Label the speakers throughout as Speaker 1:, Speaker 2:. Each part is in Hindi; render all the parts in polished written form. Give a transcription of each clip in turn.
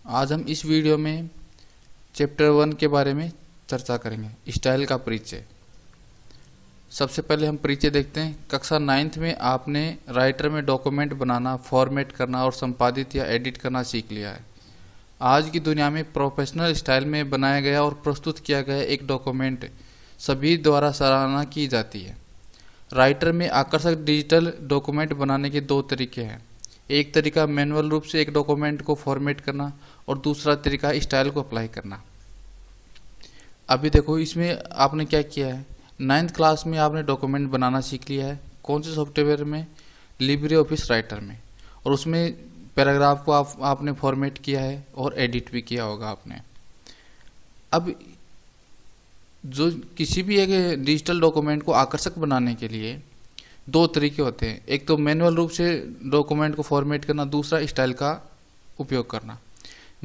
Speaker 1: आज हम इस वीडियो में चैप्टर 1 के बारे में चर्चा करेंगे, स्टाइल का परिचय। सबसे पहले हम परिचय देखते हैं। कक्षा 9th में आपने राइटर में डॉक्यूमेंट बनाना, फॉर्मेट करना और संपादित या एडिट करना सीख लिया है। आज की दुनिया में प्रोफेशनल स्टाइल में बनाया गया और प्रस्तुत किया गया एक डॉक्यूमेंट सभी द्वारा सराहना की जाती है। राइटर में आकर्षक डिजिटल डॉक्यूमेंट बनाने के दो तरीके हैं। एक तरीका मैनुअल रूप से एक डॉक्यूमेंट को फॉर्मेट करना और दूसरा तरीका स्टाइल को अप्लाई करना। अभी देखो, इसमें आपने क्या किया है, 9th क्लास में आपने डॉक्यूमेंट बनाना सीख लिया है। कौन से सॉफ्टवेयर में? लिब्रे ऑफिस राइटर में। और उसमें पैराग्राफ को आपने फॉर्मेट किया है और एडिट भी किया होगा आपने। अब जो किसी भी एक डिजिटल डॉक्यूमेंट को आकर्षक बनाने के लिए दो तरीके होते हैं। एक तो मैनुअल रूप से डॉक्यूमेंट को फॉर्मेट करना, दूसरा स्टाइल का उपयोग करना।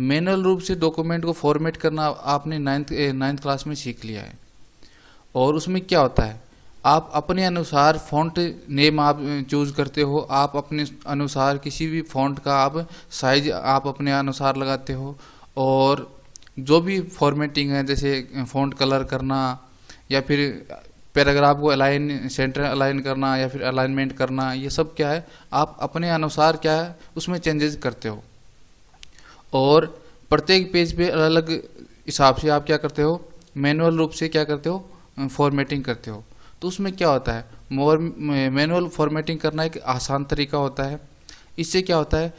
Speaker 1: मैनुअल रूप से डॉक्यूमेंट को फॉर्मेट करना आपने 9th क्लास में सीख लिया है। और उसमें क्या होता है, आप अपने अनुसार फ़ॉन्ट नेम आप चूज़ करते हो। आप अपने अनुसार किसी भी फ़ॉन्ट का आप साइज आप अपने अनुसार लगाते हो। और जो भी फॉर्मेटिंग है, जैसे फ़ॉन्ट कलर करना या फिर पैराग्राफ को अलाइन, सेंटर अलाइन करना या फिर अलाइनमेंट करना, ये सब क्या है, आप अपने अनुसार क्या है उसमें चेंजेस करते हो। और प्रत्येक पेज पे अलग अलग हिसाब से आप क्या करते हो, मैनुअल रूप से क्या करते हो, फॉर्मेटिंग करते हो। तो उसमें क्या होता है, मैनुअल फॉर्मेटिंग करना एक आसान तरीका होता है। इससे क्या होता है,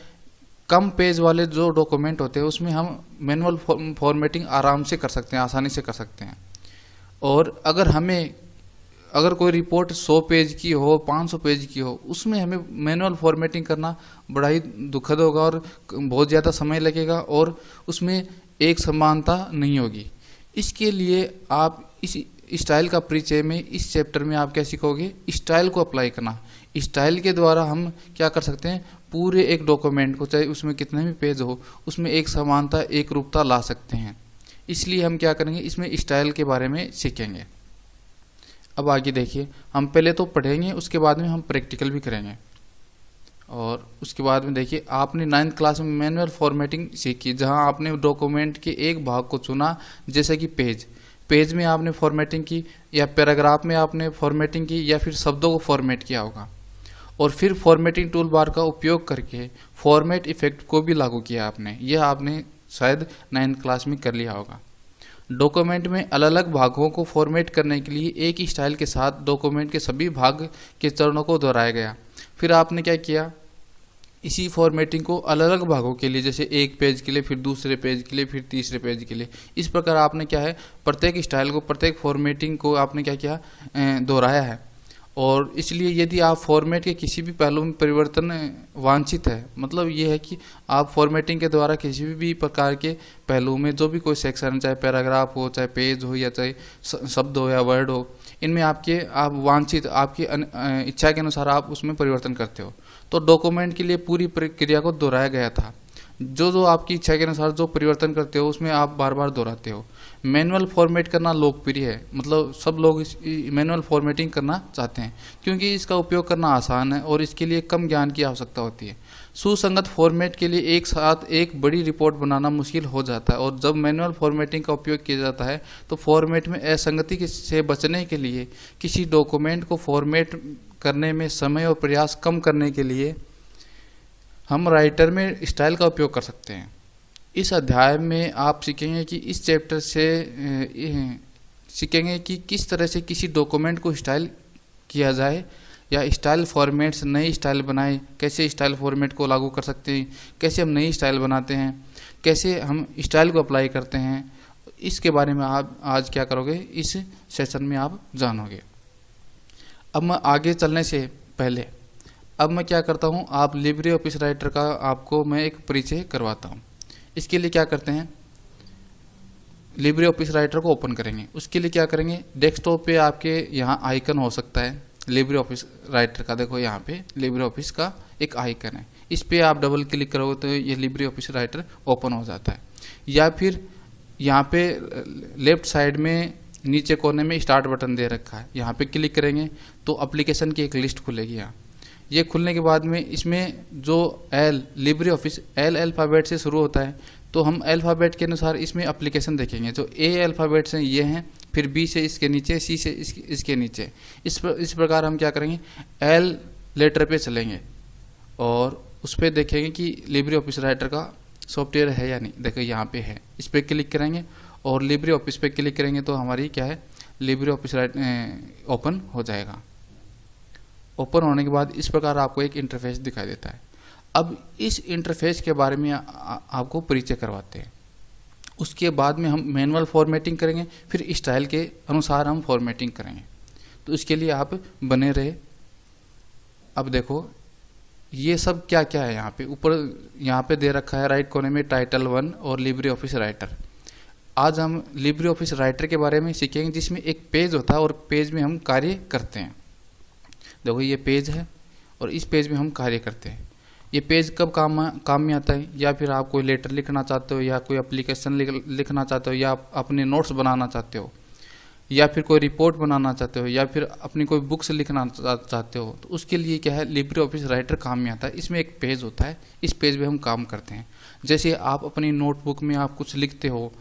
Speaker 1: कम पेज वाले जो डॉक्यूमेंट होते हैं उसमें हम मैनुअल फॉर्मेटिंग आराम से कर सकते हैं, आसानी से कर सकते हैं। और अगर कोई रिपोर्ट 100 पेज की हो, 500 पेज की हो, उसमें हमें मैनुअल फॉर्मेटिंग करना बड़ा ही दुखद होगा और बहुत ज़्यादा समय लगेगा और उसमें एक समानता नहीं होगी। इसके लिए आप इस स्टाइल का परिचय में, इस चैप्टर में आप क्या सीखोगे, स्टाइल को अप्लाई करना। स्टाइल के द्वारा हम क्या कर सकते हैं, पूरे एक डॉक्यूमेंट को, चाहे उसमें कितने भी पेज हो, उसमें एक समानता, एक रूपता ला सकते हैं। इसलिए हम क्या करेंगे, इसमें स्टाइल के बारे में सीखेंगे। अब आगे देखिए, हम पहले तो पढ़ेंगे, उसके बाद में हम प्रैक्टिकल भी करेंगे। और उसके बाद में देखिए, आपने 9th क्लास में मैनुअल फॉर्मेटिंग सीखी, जहां आपने डॉक्यूमेंट के एक भाग को चुना, जैसे कि पेज में आपने फॉर्मेटिंग की, या पैराग्राफ में आपने फॉर्मेटिंग की, या फिर शब्दों को फॉर्मेट किया होगा। और फिर फॉर्मेटिंग टूल बार का उपयोग करके फॉर्मेट इफेक्ट को भी लागू किया आपने। यह आपने शायद 9th क्लास में कर लिया होगा। डॉक्यूमेंट में अलग अलग भागों को फॉर्मेट करने के लिए एक ही स्टाइल के साथ डॉक्यूमेंट के सभी भाग के चरणों को दोहराया गया। फिर आपने क्या किया, इसी फॉर्मेटिंग को अलग अलग भागों के लिए, जैसे एक पेज के लिए, फिर दूसरे पेज के लिए, फिर तीसरे पेज के लिए, इस प्रकार आपने क्या है, प्रत्येक स्टाइल को, प्रत्येक फॉर्मेटिंग को आपने क्या किया, दोहराया है। और इसलिए यदि आप फॉर्मेट के किसी भी पहलू में परिवर्तन वांछित है, मतलब ये है कि आप फॉर्मेटिंग के द्वारा किसी भी प्रकार के पहलू में जो भी कोई सेक्शन, चाहे पैराग्राफ हो, चाहे पेज हो, या चाहे शब्द हो या वर्ड हो, इनमें आप वांछित, आपकी इच्छा के अनुसार आप उसमें परिवर्तन करते हो। तो डॉक्यूमेंट के लिए पूरी प्रक्रिया को दोहराया गया था। जो आपकी इच्छा के अनुसार जो परिवर्तन करते हो उसमें आप बार बार दोहराते हो। मैनुअल फॉर्मेट करना लोकप्रिय है, मतलब सब लोग मैनुअल फॉर्मेटिंग करना चाहते हैं क्योंकि इसका उपयोग करना आसान है और इसके लिए कम ज्ञान की आवश्यकता होती है। सुसंगत फॉर्मेट के लिए एक साथ एक बड़ी रिपोर्ट बनाना मुश्किल हो जाता है, और जब मैनुअल फॉर्मेटिंग का उपयोग किया जाता है तो फॉर्मेट में असंगति से बचने के लिए, किसी डॉक्यूमेंट को फॉर्मेट करने में समय और प्रयास कम करने के लिए हम राइटर में स्टाइल का उपयोग कर सकते हैं। इस अध्याय में आप सीखेंगे कि इस चैप्टर से सीखेंगे कि किस तरह से किसी डॉक्यूमेंट को स्टाइल किया जाए, या स्टाइल फॉर्मेट्स, नई स्टाइल बनाए, कैसे स्टाइल फॉर्मेट को लागू कर सकते हैं, कैसे हम नई स्टाइल बनाते हैं, कैसे हम स्टाइल को अप्लाई करते हैं। इसके बारे में आप आज क्या करोगे, इस सेशन में आप जानोगे। अब मैं आगे चलने से पहले अब मैं क्या करता हूँ, आप लिब्रे ऑफिस राइटर का आपको मैं एक परिचय करवाता हूँ। इसके लिए क्या करते हैं, लिब्रे ऑफिस राइटर को ओपन करेंगे। उसके लिए क्या करेंगे, डेस्कटॉप पे आपके यहाँ आइकन हो सकता है लिब्रे ऑफिस राइटर का। देखो यहाँ पे लिब्रे ऑफिस का एक आइकन है, इस पर आप डबल क्लिक करोगे तो ये लिब्रे ऑफिस राइटर ओपन हो जाता है। या फिर यहाँ पे लेफ्ट साइड में नीचे कोने में स्टार्ट बटन दे रखा है, यहाँ पे क्लिक करेंगे तो एप्लीकेशन की एक लिस्ट खुलेगी। यहाँ ये खुलने के बाद में इसमें जो लिब्रे ऑफिस एल अल्फ़ाबेट से शुरू होता है, तो हम अल्फ़ाबेट के अनुसार इसमें एप्लीकेशन देखेंगे। जो ए अल्फ़ाबेट से ये हैं, फिर बी से इसके नीचे, सी से इसके नीचे, इस प्रकार हम क्या करेंगे, एल लेटर पे चलेंगे और उस पर देखेंगे कि लिब्रे ऑफिस राइटर का सॉफ्टवेयर है या नहीं। देखो यहाँ पे है, इस पर क्लिक करेंगे और लिब्रे ऑफिस पे क्लिक करेंगे तो हमारी क्या है, लिब्रे ऑफिस ओपन हो जाएगा। ओपन होने के बाद इस प्रकार आपको एक इंटरफेस दिखाई देता है। अब इस इंटरफेस के बारे में आपको परिचय करवाते हैं। उसके बाद में हम मैनुअल फॉर्मेटिंग करेंगे, फिर स्टाइल के अनुसार हम फॉर्मेटिंग करेंगे। तो इसके लिए आप बने रहे। अब देखो ये सब क्या क्या है, यहाँ पे ऊपर यहाँ पे दे रखा है राइट कोने में टाइटल 1 और लिब्रे ऑफिस राइटर। आज हम लिब्रे ऑफिस राइटर के बारे में सीखेंगे, जिसमें एक पेज होता है और पेज में हम कार्य करते हैं। देखो ये पेज है और इस पेज में हम कार्य करते हैं। ये पेज कब काम में आता है, या फिर आप कोई लेटर लिखना चाहते हो, या कोई एप्लीकेशन लिखना चाहते हो, या आप अपने नोट्स बनाना चाहते हो, या फिर कोई रिपोर्ट बनाना चाहते हो, या फिर अपनी कोई बुक्स लिखना चाहते हो, तो उसके लिए क्या है, लिब्रे ऑफिस राइटर काम में आता है। इसमें एक पेज होता है, इस पेज में हम काम करते हैं। जैसे आप अपनी नोटबुक में आप कुछ लिखते हो,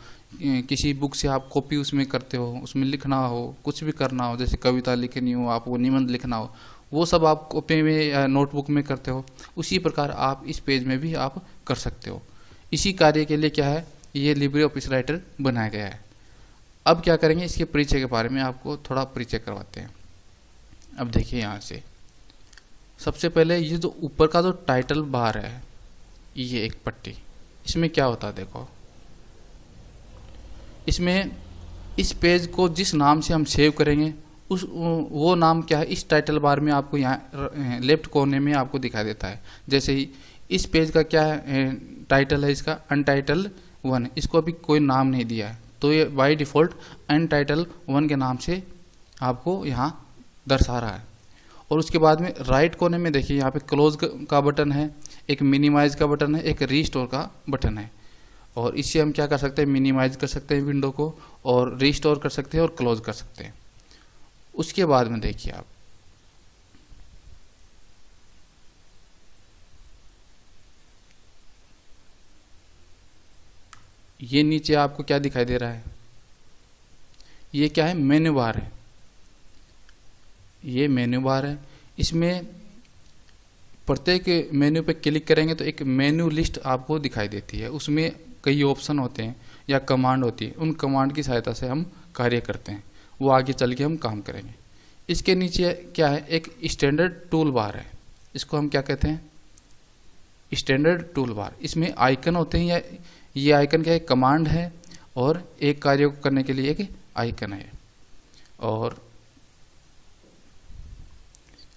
Speaker 1: किसी बुक से आप कॉपी उसमें करते हो, उसमें लिखना हो, कुछ भी करना हो, जैसे कविता लिखनी हो, आपको निबंध लिखना हो, वो सब आप कॉपी में नोटबुक में करते हो। उसी प्रकार आप इस पेज में भी आप कर सकते हो। इसी कार्य के लिए क्या है, ये लिब्रे ऑफिस राइटर बनाया गया है। अब क्या करेंगे, इसके परिचय के बारे में आपको थोड़ा परिचय करवाते हैं। अब देखिए यहाँ से सबसे पहले ये जो ऊपर का जो टाइटल बार है, ये एक पट्टी, इसमें क्या होता है देखो, इसमें इस पेज को जिस नाम से हम सेव करेंगे वो नाम क्या है, इस टाइटल बार में आपको यहाँ लेफ्ट कोने में आपको दिखाई देता है। जैसे ही इस पेज का क्या है टाइटल है, इसका अनटाइटल 1, इसको अभी कोई नाम नहीं दिया है, तो ये बाय डिफ़ॉल्ट अनटाइटल 1 के नाम से आपको यहाँ दर्शा रहा है। और उसके बाद में राइट कोने में देखिए यहाँ पे क्लोज का बटन है, एक मिनिमाइज का बटन है, एक रीस्टोर का बटन है। और इससे हम क्या कर सकते हैं, मिनिमाइज कर सकते हैं विंडो को, और रीस्टोर कर सकते हैं और क्लोज कर सकते हैं। उसके बाद में देखिए आप ये नीचे आपको क्या दिखाई दे रहा है, ये क्या है, मेन्यू बार है। ये मेन्यू बार है, इसमें प्रत्येक मेन्यू पे क्लिक करेंगे तो एक मेन्यू लिस्ट आपको दिखाई देती है। उसमें कई ऑप्शन होते हैं या कमांड होती है, उन कमांड की सहायता से हम कार्य करते हैं, वो आगे चल के हम काम करेंगे। इसके नीचे क्या है, एक स्टैंडर्ड टूल बार है, इसको हम क्या कहते हैं, स्टैंडर्ड टूल बार। इसमें आइकन होते हैं, या ये आइकन क्या है, कमांड है, और एक कार्य को करने के लिए एक आइकन है। और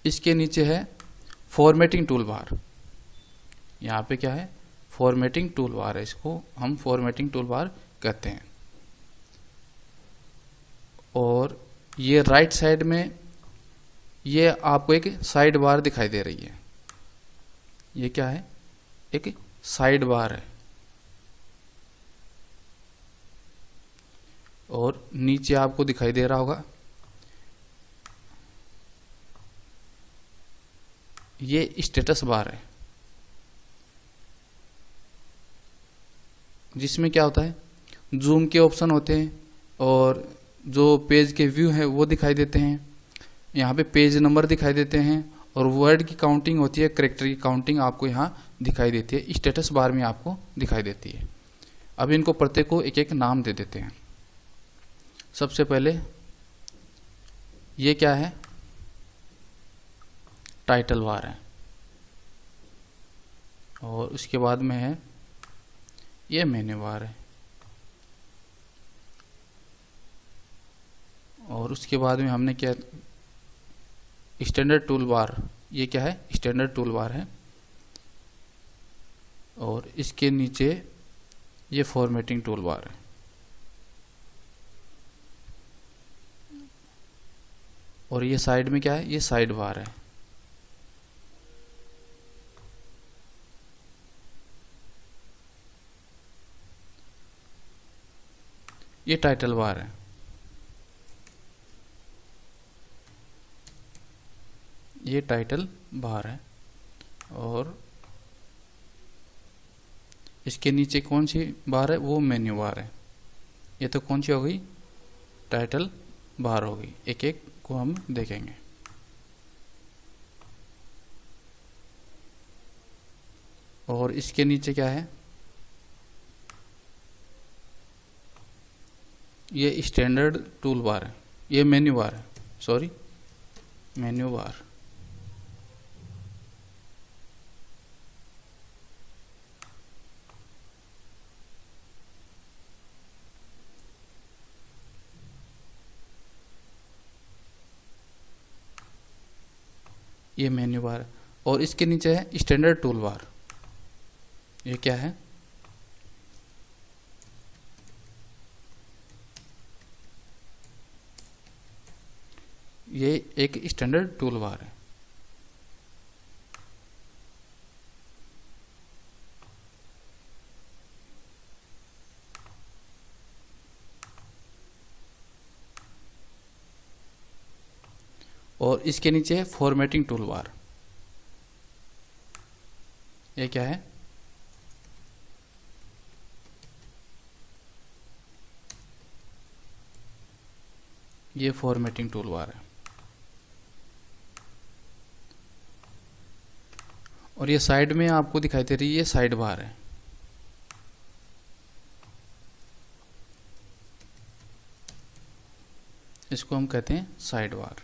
Speaker 1: इसके नीचे है फॉर्मेटिंग टूल बार, यहाँ पे क्या है, फॉर्मेटिंग टूल बार है, इसको हम फॉर्मेटिंग टूल बार कहते हैं। और ये राइट साइड में ये आपको एक साइड बार दिखाई दे रही है, ये क्या है, एक साइड बार है। और नीचे आपको दिखाई दे रहा होगा ये स्टेटस बार है, जिसमें क्या होता है, जूम के ऑप्शन होते हैं और जो पेज के व्यू है वो दिखाई देते हैं। यहाँ पे पेज नंबर दिखाई देते हैं और वर्ड की काउंटिंग होती है, कैरेक्टर की काउंटिंग आपको यहाँ दिखाई देती है, स्टेटस बार में आपको दिखाई देती है। अब इनको प्रत्येक को एक एक नाम दे देते हैं। सबसे पहले ये क्या है, टाइटल बार है, और उसके बाद में है ये मेन्यू बार है, और उसके बाद में हमने क्या, स्टैंडर्ड टूल बार, ये क्या है, स्टैंडर्ड टूल बार है। और इसके नीचे ये फॉर्मेटिंग टूल बार है। और ये साइड में क्या है, ये साइड बार है। ये टाइटल बार है, ये टाइटल बार है। और इसके नीचे कौन सी बार है, वो मेन्यू बार है। ये तो कौन सी हो गई, टाइटल बार हो गई। एक एक को हम देखेंगे। और इसके नीचे क्या है, ये स्टैंडर्ड टूल बार है, ये मेन्यू बार है, सॉरी मेन्यू बार। ये मेन्यू बार है। और इसके नीचे है स्टैंडर्ड टूल बार। ये क्या है, ये एक स्टैंडर्ड टूल बार है। और इसके नीचे है फॉर्मेटिंग टूल बार। ये क्या है, ये फॉर्मेटिंग टूल बार है। और ये साइड में आपको दिखाई दे रही है, ये साइड बार है। इसको हम कहते हैं साइड बार।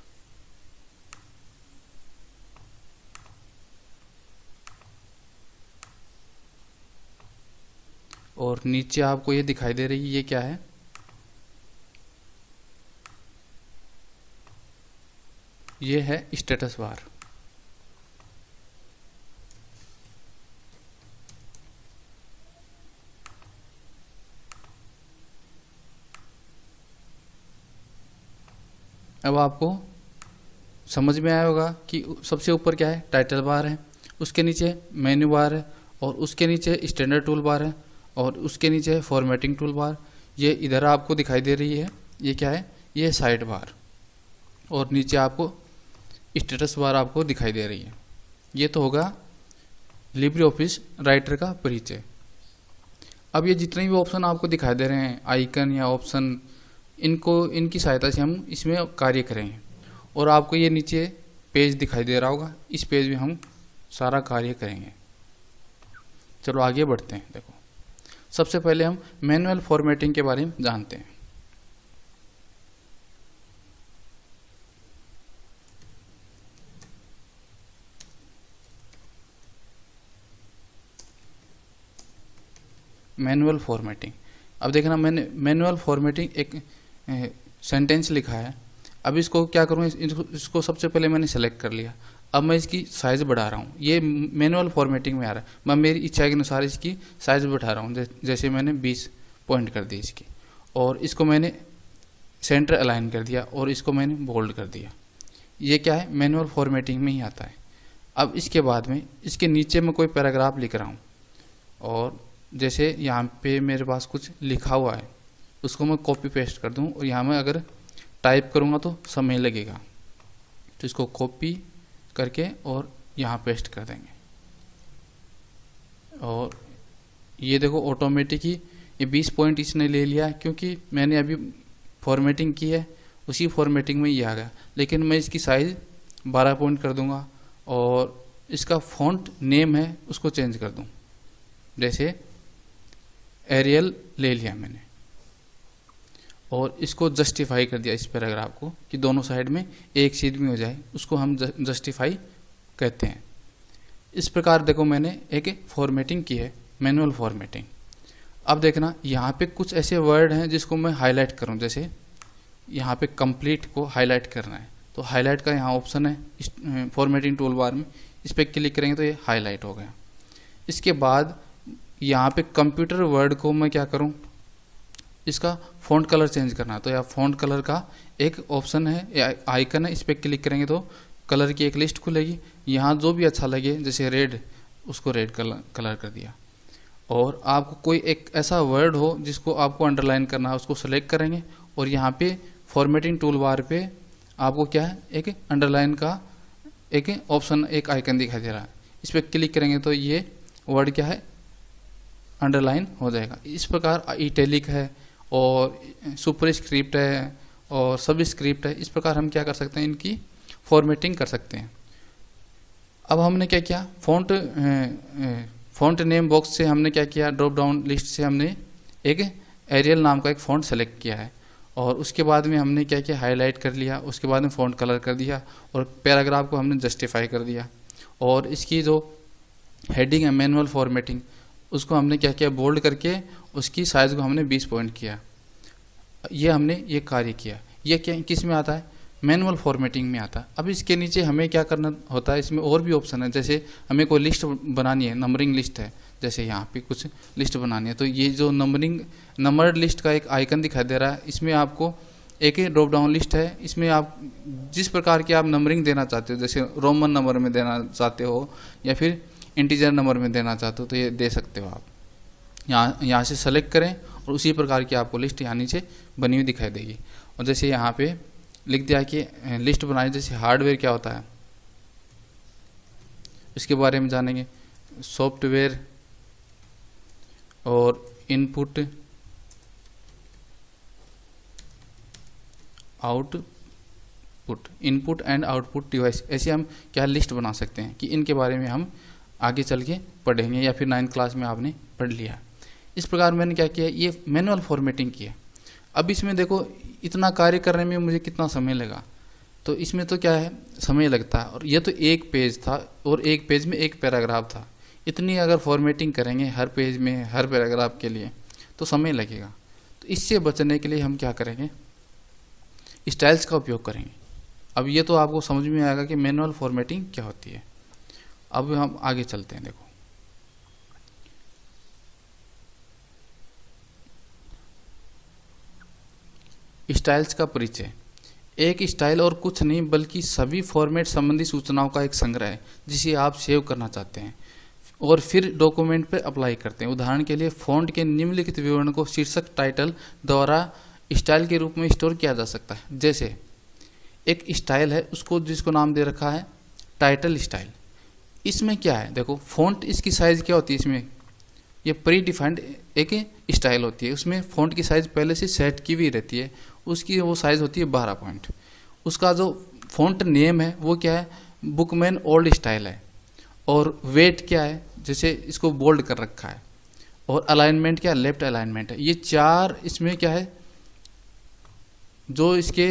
Speaker 1: और नीचे आपको ये दिखाई दे रही है, ये क्या है, ये है स्टेटस बार। अब आपको समझ में आया होगा कि सबसे ऊपर क्या है, टाइटल बार है, उसके नीचे मेन्यू बार है, और उसके नीचे स्टैंडर्ड टूल बार है, और उसके नीचे है फॉर्मेटिंग टूल बार। ये इधर आपको दिखाई दे रही है, ये क्या है, ये साइड बार। और नीचे आपको स्टेटस बार आपको दिखाई दे रही है। ये तो होगा लिब्रे ऑफिस राइटर का परिचय। अब ये जितने भी ऑप्शन आपको दिखाई दे रहे हैं, आइकन या ऑप्शन, इनकी सहायता से हम इसमें कार्य करेंगे। और आपको ये नीचे पेज दिखाई दे रहा होगा, इस पेज में हम सारा कार्य करेंगे। चलो आगे बढ़ते हैं। देखो, सबसे पहले हम मैनुअल फॉर्मेटिंग के बारे में जानते हैं। मैनुअल फॉर्मेटिंग, अब देखना, मैंने मैनुअल फॉर्मेटिंग एक सेंटेंस लिखा है। अब इसको क्या करूँ, इसको सबसे पहले मैंने सेलेक्ट कर लिया। अब मैं इसकी साइज़ बढ़ा रहा हूँ, ये मैनुअल फॉर्मेटिंग में आ रहा है। मैं मेरी इच्छा के अनुसार इसकी साइज़ बढ़ा रहा हूँ। जैसे मैंने 20 पॉइंट कर दी इसकी, और इसको मैंने सेंटर अलाइन कर दिया, और इसको मैंने बोल्ड कर दिया। ये क्या है, मैनुअल फॉर्मेटिंग में ही आता है। अब इसके बाद में इसके नीचे मैं कोई पैराग्राफ लिख रहा हूँ, और जैसे यहाँ पे मेरे पास कुछ लिखा हुआ है, उसको मैं कॉपी पेस्ट कर दूँ, और यहाँ मैं अगर टाइप करूँगा तो समय लगेगा। तो इसको कॉपी करके और यहाँ पेस्ट कर देंगे। और ये देखो ऑटोमेटिक ही ये 20 पॉइंट इसने ले लिया है, क्योंकि मैंने अभी फॉर्मेटिंग की है, उसी फॉर्मेटिंग में ये आ गया। लेकिन मैं इसकी साइज़ 12 पॉइंट कर दूंगा, और इसका फॉन्ट नेम है उसको चेंज कर दूं। जैसे एरियल ले लिया मैंने, और इसको जस्टिफाई कर दिया, इस पैराग्राफ को, कि दोनों साइड में एक सीध में हो जाए, उसको हम जस्टिफाई कहते हैं। इस प्रकार देखो मैंने एक फॉर्मेटिंग की है, मैनुअल फॉर्मेटिंग। अब देखना, यहाँ पे कुछ ऐसे वर्ड हैं जिसको मैं हाईलाइट करूँ। जैसे यहाँ पे कंप्लीट को हाईलाइट करना है, तो हाईलाइट का यहाँ ऑप्शन है फॉर्मेटिंग टूल बार में, इस पर क्लिक करेंगे तो ये हाईलाइट हो गया। इसके बाद यहाँ पे कंप्यूटर वर्ड को मैं क्या करूँ, इसका फ़ॉन्ट कलर चेंज करना है, तो यहाँ फ़ॉन्ट कलर का एक ऑप्शन है, आइकन है, इस पर क्लिक करेंगे तो कलर की एक लिस्ट खुलेगी। यहाँ जो भी अच्छा लगे, जैसे रेड, उसको रेड कलर कर दिया। और आपको कोई एक ऐसा वर्ड हो जिसको आपको अंडरलाइन करना है, उसको सेलेक्ट करेंगे, और यहाँ पे फॉर्मेटिंग टूल बार पे आपको क्या है, एक अंडरलाइन का एक ऑप्शन, एक आइकन दिखाई दे रहा है। इस पर क्लिक करेंगे तो ये वर्ड क्या है, अंडरलाइन हो जाएगा। इस प्रकार इटैलिक है और सुपरस्क्रिप्ट है और सबस्क्रिप्ट है, इस प्रकार हम क्या कर सकते हैं, इनकी फॉर्मेटिंग कर सकते हैं। अब हमने क्या किया, फ़ॉन्ट नेम बॉक्स से हमने क्या किया, ड्रॉप डाउन लिस्ट से हमने एक एरियल नाम का एक फ़ॉन्ट सेलेक्ट किया है और उसके बाद में हमने क्या किया, हाईलाइट कर लिया, उसके बाद में फ़ॉन्ट कलर कर दिया और पैराग्राफ को हमने जस्टिफाई कर दिया। और इसकी जो हेडिंग है मैनुअल फॉर्मेटिंग, उसको हमने क्या किया, बोल्ड करके उसकी साइज़ को हमने 20 पॉइंट किया। ये हमने ये कार्य किया। ये क्या किस में आता है, मैनुअल फॉर्मेटिंग में आता है। अब इसके नीचे हमें क्या करना होता है, इसमें और भी ऑप्शन है। जैसे हमें कोई लिस्ट बनानी है, नंबरिंग लिस्ट है, जैसे यहाँ पे कुछ लिस्ट बनानी है, तो ये जो नंबर्ड लिस्ट का एक आइकन दिखाई दे रहा है, इसमें आपको एक ड्रॉप डाउन लिस्ट है। इसमें आप जिस प्रकार की आप नंबरिंग देना चाहते हो, जैसे रोमन नंबर में देना चाहते हो या फिर इंटीजर नंबर में देना चाहते हो, तो ये दे सकते हो आप। यहाँ से सेलेक्ट करें और उसी प्रकार की आपको लिस्ट यहाँ नीचे बनी हुई दिखाई देगी। और जैसे यहाँ पे लिख दिया कि लिस्ट बनाई, जैसे हार्डवेयर क्या होता है इसके बारे में जानेंगे, सॉफ्टवेयर और input input and output device, ऐसे हम क्या लिस्ट बना सकते हैं कि इनके बारे में हम आगे चल के पढ़ेंगे या फिर 9th क्लास में आपने पढ़ लिया। इस प्रकार मैंने क्या किया, ये मैनुअल फॉर्मेटिंग की है। अब इसमें देखो इतना कार्य करने में मुझे कितना समय लगा, तो इसमें तो क्या है, समय लगता है। और ये तो एक पेज था और एक पेज में एक पैराग्राफ था। इतनी अगर फॉर्मेटिंग करेंगे हर पेज में हर पैराग्राफ के लिए तो समय लगेगा। तो इससे बचने के लिए हम क्या करेंगे, स्टाइल्स का उपयोग करेंगे। अब ये तो आपको समझ में आएगा कि मैनुअल फॉर्मेटिंग क्या होती है। अब हम आगे चलते हैं। देखो स्टाइल्स का परिचय। एक स्टाइल और कुछ नहीं बल्कि सभी फॉर्मेट संबंधी सूचनाओं का एक संग्रह है जिसे आप सेव करना चाहते हैं और फिर डॉक्यूमेंट पर अप्लाई करते हैं। उदाहरण के लिए फ़ॉन्ट के निम्नलिखित विवरण को शीर्षक टाइटल द्वारा स्टाइल के रूप में स्टोर किया जा सकता है। जैसे एक स्टाइल है उसको जिसको नाम दे रखा है टाइटल स्टाइल। इसमें क्या है, देखो फ़ॉन्ट इसकी साइज़ क्या होती है, इसमें ये प्री डिफाइंड एक स्टाइल होती है। उसमें फ़ॉन्ट की साइज़ पहले से सेट की हुई रहती है, उसकी वो साइज़ होती है 12 पॉइंट। उसका जो फ़ॉन्ट नेम है वो क्या है, बुकमैन ओल्ड स्टाइल है। और वेट क्या है, जैसे इसको बोल्ड कर रखा है। और अलाइनमेंट क्या है, लेफ्ट अलाइनमेंट है। ये चार इसमें क्या है, जो इसके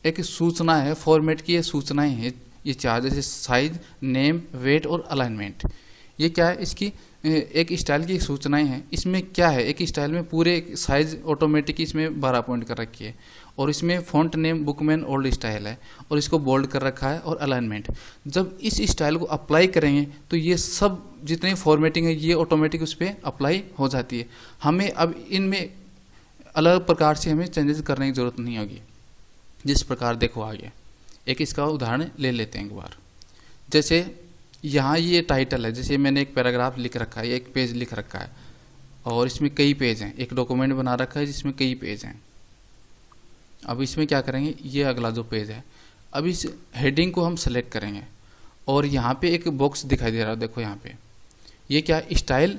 Speaker 1: एक सूचना है फॉर्मेट की, ये सूचनाएं हैं ये चार, जैसे साइज, नेम, वेट और अलाइनमेंट। ये क्या है, इसकी एक स्टाइल की सूचनाएं हैं। इसमें क्या है, एक स्टाइल में पूरे साइज ऑटोमेटिक इसमें 12 पॉइंट कर रखी है और इसमें font name Bookman old style है और इसको बोल्ड कर रखा है और अलाइनमेंट। जब इस स्टाइल को अप्लाई करेंगे तो ये सब जितनी फॉर्मेटिंग है ये ऑटोमेटिक उस पर अप्लाई हो जाती है। हमें अब इनमें अलग प्रकार से हमें चेंजेस करने की ज़रूरत नहीं होगी। जिस प्रकार देखो आगे एक इसका उदाहरण ले लेते हैं एक बार। जैसे यहाँ ये टाइटल है, जैसे मैंने एक पैराग्राफ लिख रखा है, एक पेज लिख रखा है और इसमें कई पेज हैं। एक डॉक्यूमेंट बना रखा है जिसमें कई पेज हैं। अब इसमें क्या करेंगे, ये अगला जो पेज है, अब इस हेडिंग को हम सेलेक्ट करेंगे और यहाँ पे एक बॉक्स दिखाई दे रहा है। देखो यहाँ पे ये क्या स्टाइल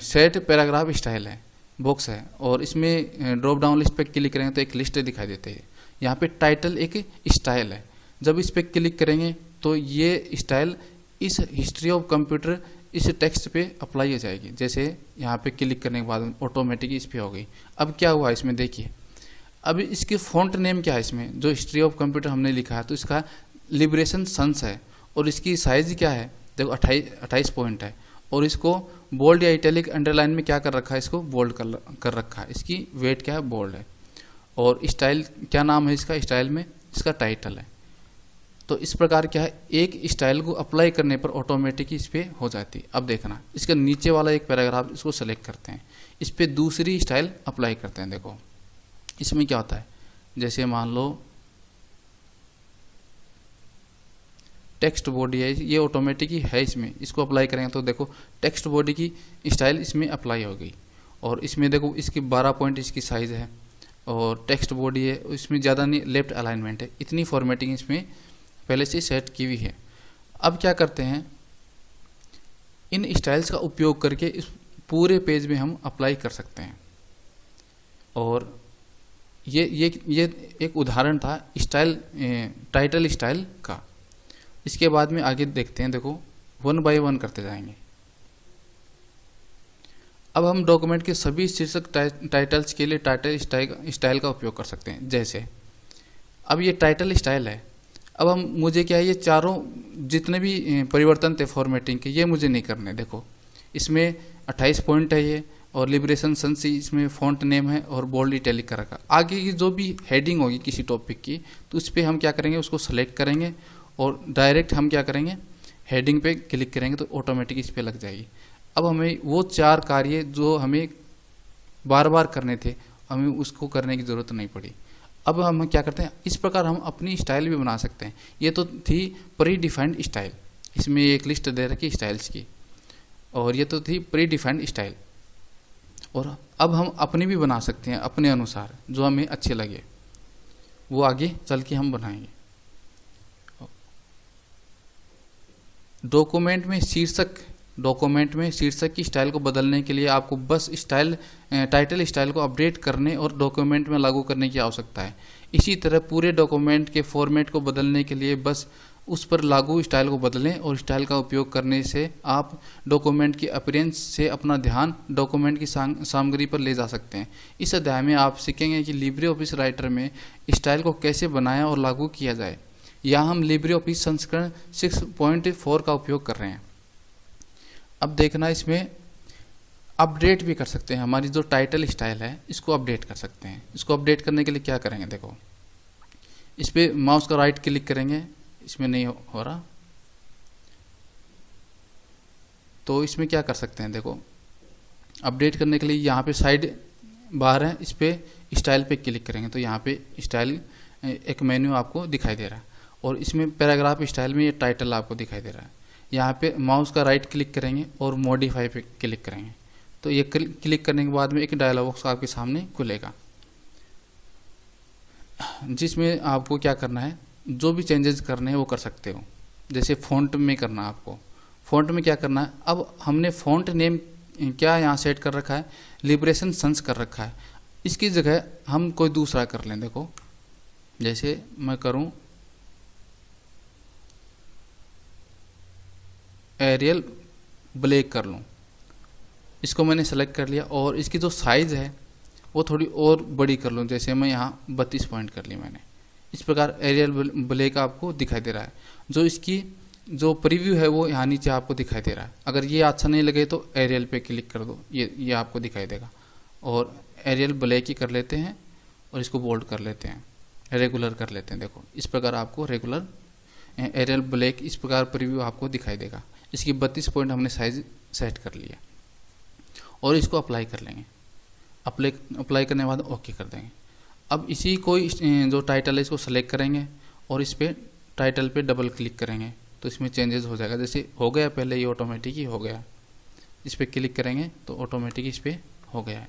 Speaker 1: सेट पैराग्राफ स्टाइल है, बॉक्स है और इसमें ड्रॉप डाउन लिस्ट पे क्लिक करेंगे तो एक लिस्ट दिखाई देती है। यहाँ पे टाइटल एक स्टाइल है। जब इस पे क्लिक करेंगे तो ये स्टाइल इस हिस्ट्री ऑफ कंप्यूटर इस टेक्स्ट पे अप्लाई हो जाएगी। जैसे यहाँ पे क्लिक करने के बाद ऑटोमेटिक इस पे हो गई। अब क्या हुआ इसमें देखिए, अब इसके फ़ॉन्ट नेम क्या है, इसमें जो हिस्ट्री ऑफ कंप्यूटर हमने लिखा है तो इसका लिबरेशन सन्स है और इसकी साइज़ क्या है, देखो 28 पॉइंट है और इसको बोल्ड या इटैलिक अंडरलाइन में क्या कर रखा है, इसको बोल्ड कर रखा है। इसकी वेट क्या है, बोल्ड है। और स्टाइल क्या नाम है इसका, स्टाइल में इसका टाइटल है। तो इस प्रकार क्या है, एक स्टाइल को अप्लाई करने पर ऑटोमेटिक इस पर हो जाती है। अब देखना इसका नीचे वाला एक पैराग्राफ इसको सेलेक्ट करते हैं, इस पर दूसरी स्टाइल अप्लाई करते हैं। देखो इसमें क्या होता है, जैसे मान लो टेक्स्ट बॉडी है, ये ऑटोमेटिक ही है, इसमें इसको अप्लाई करेंगे तो देखो टेक्स्ट बॉडी की स्टाइल इसमें अप्लाई हो गई। और इसमें देखो इसकी 12 पॉइंट इसकी साइज़ है और टेक्स्ट बॉडी है, इसमें ज़्यादा नहीं, लेफ्ट अलाइनमेंट है। इतनी फॉर्मेटिंग इसमें पहले से सेट की हुई है। अब क्या करते हैं, इन स्टाइल्स का उपयोग करके इस पूरे पेज में हम अप्लाई कर सकते हैं। और ये एक उदाहरण था स्टाइल, टाइटल स्टाइल का। इसके बाद में आगे देखते हैं, देखो 1 बाय 1 करते जाएंगे। अब हम डॉक्यूमेंट के सभी शीर्षक टाइटल्स के लिए टाइटल स्टाइल का उपयोग कर सकते हैं। जैसे अब ये टाइटल स्टाइल है, अब हम मुझे क्या है, ये चारों जितने भी परिवर्तन थे फॉर्मेटिंग के, ये मुझे नहीं करने। देखो इसमें 28 पॉइंट है ये, और लिबरेशन सन्स इसमें फॉन्ट नेम है और बोल्ड इटैलिक का रखा। आगे की जो भी हेडिंग होगी किसी टॉपिक की, तो उस पर हम क्या करेंगे, उसको सेलेक्ट करेंगे और डायरेक्ट हम क्या करेंगे, हेडिंग पे क्लिक करेंगे तो ऑटोमेटिक इस पर लग जाएगी। अब हमें वो 4 कार्य जो हमें बार बार करने थे, हमें उसको करने की ज़रूरत नहीं पड़ी। अब हम क्या करते हैं, इस प्रकार हम अपनी स्टाइल भी बना सकते हैं। ये तो थी प्री डिफाइंड स्टाइल, इसमें एक लिस्ट दे रखी स्टाइल्स की, और ये तो थी प्री डिफाइंड स्टाइल। और अब हम अपनी भी बना सकते हैं अपने अनुसार, जो हमें अच्छे लगे वो आगे चल के हम बनाएंगे। डॉक्यूमेंट में शीर्षक की स्टाइल को बदलने के लिए आपको बस टाइटल स्टाइल को अपडेट करने और डॉक्यूमेंट में लागू करने की आवश्यकता है। इसी तरह पूरे डॉक्यूमेंट के फॉर्मेट को बदलने के लिए बस उस पर लागू स्टाइल को बदलें, और स्टाइल का उपयोग करने से आप डॉक्यूमेंट की अपीयरेंस से अपना ध्यान डॉक्यूमेंट की सामग्री पर ले जा सकते हैं। इस अध्याय में आप सीखेंगे कि लिब्रे ऑफिस राइटर में स्टाइल को कैसे बनाया और लागू किया जाए। यहाँ हम लिब्रे ऑफिस संस्करण 6.4 का उपयोग कर रहे हैं। अब देखना, इसमें अपडेट भी कर सकते हैं। हमारी जो टाइटल स्टाइल है इसको अपडेट कर सकते हैं। इसको अपडेट करने के लिए क्या करेंगे, देखो इस पर माउस का राइट क्लिक करेंगे, इसमें नहीं हो रहा तो इसमें क्या कर सकते हैं, देखो अपडेट करने के लिए यहाँ पे साइड बार है, इस पर स्टाइल पे क्लिक करेंगे तो यहाँ पे स्टाइल एक मेन्यू आपको दिखाई दे रहा है, और इसमें पैराग्राफ स्टाइल में ये टाइटल आपको दिखाई दे रहा है। यहाँ पे माउस का राइट क्लिक करेंगे और मॉडिफाई पे क्लिक करेंगे तो ये क्लिक करने के बाद में एक डायलॉग बॉक्स आपके सामने खुलेगा, जिसमें आपको क्या करना है, जो भी चेंजेस करने हैं वो कर सकते हो। जैसे फ़ॉन्ट में करना है आपको, फ़ॉन्ट में क्या करना है, अब हमने फ़ॉन्ट नेम क्या यहाँ सेट कर रखा है, लिबरेशन सन्स कर रखा है। इसकी जगह हम कोई दूसरा कर लें। देखो जैसे मैं करूँ एरियल ब्लैक कर लूँ, इसको मैंने सेलेक्ट कर लिया, और इसकी जो साइज़ है वो थोड़ी और बड़ी कर लूँ। जैसे मैं यहाँ 32 पॉइंट कर ली मैंने। इस प्रकार एरियल ब्लैक आपको दिखाई दे रहा है। जो इसकी जो प्रीव्यू है वो यहाँ नीचे आपको दिखाई दे रहा है। अगर ये अच्छा नहीं लगे तो एरियल पे क्लिक कर दो, ये आपको दिखाई देगा। और एरियल ब्लैक ही कर लेते हैं और इसको बोल्ड कर लेते हैं, रेगुलर कर लेते हैं। देखो इस प्रकार आपको रेगुलर एरियल ब्लैक इस प्रकार प्रीव्यू आपको दिखाई देगा। इसकी 32 पॉइंट हमने साइज सेट कर लिया और इसको अप्लाई कर लेंगे। अप्लाई करने के बाद ओके कर देंगे। अब इसी को जो टाइटल है इसको सेलेक्ट करेंगे और इस पर टाइटल पे डबल क्लिक करेंगे तो इसमें चेंजेस हो जाएगा। जैसे हो गया पहले, ये ऑटोमेटिक ही हो गया। इस पर क्लिक करेंगे तो ऑटोमेटिक इस पर हो गया है।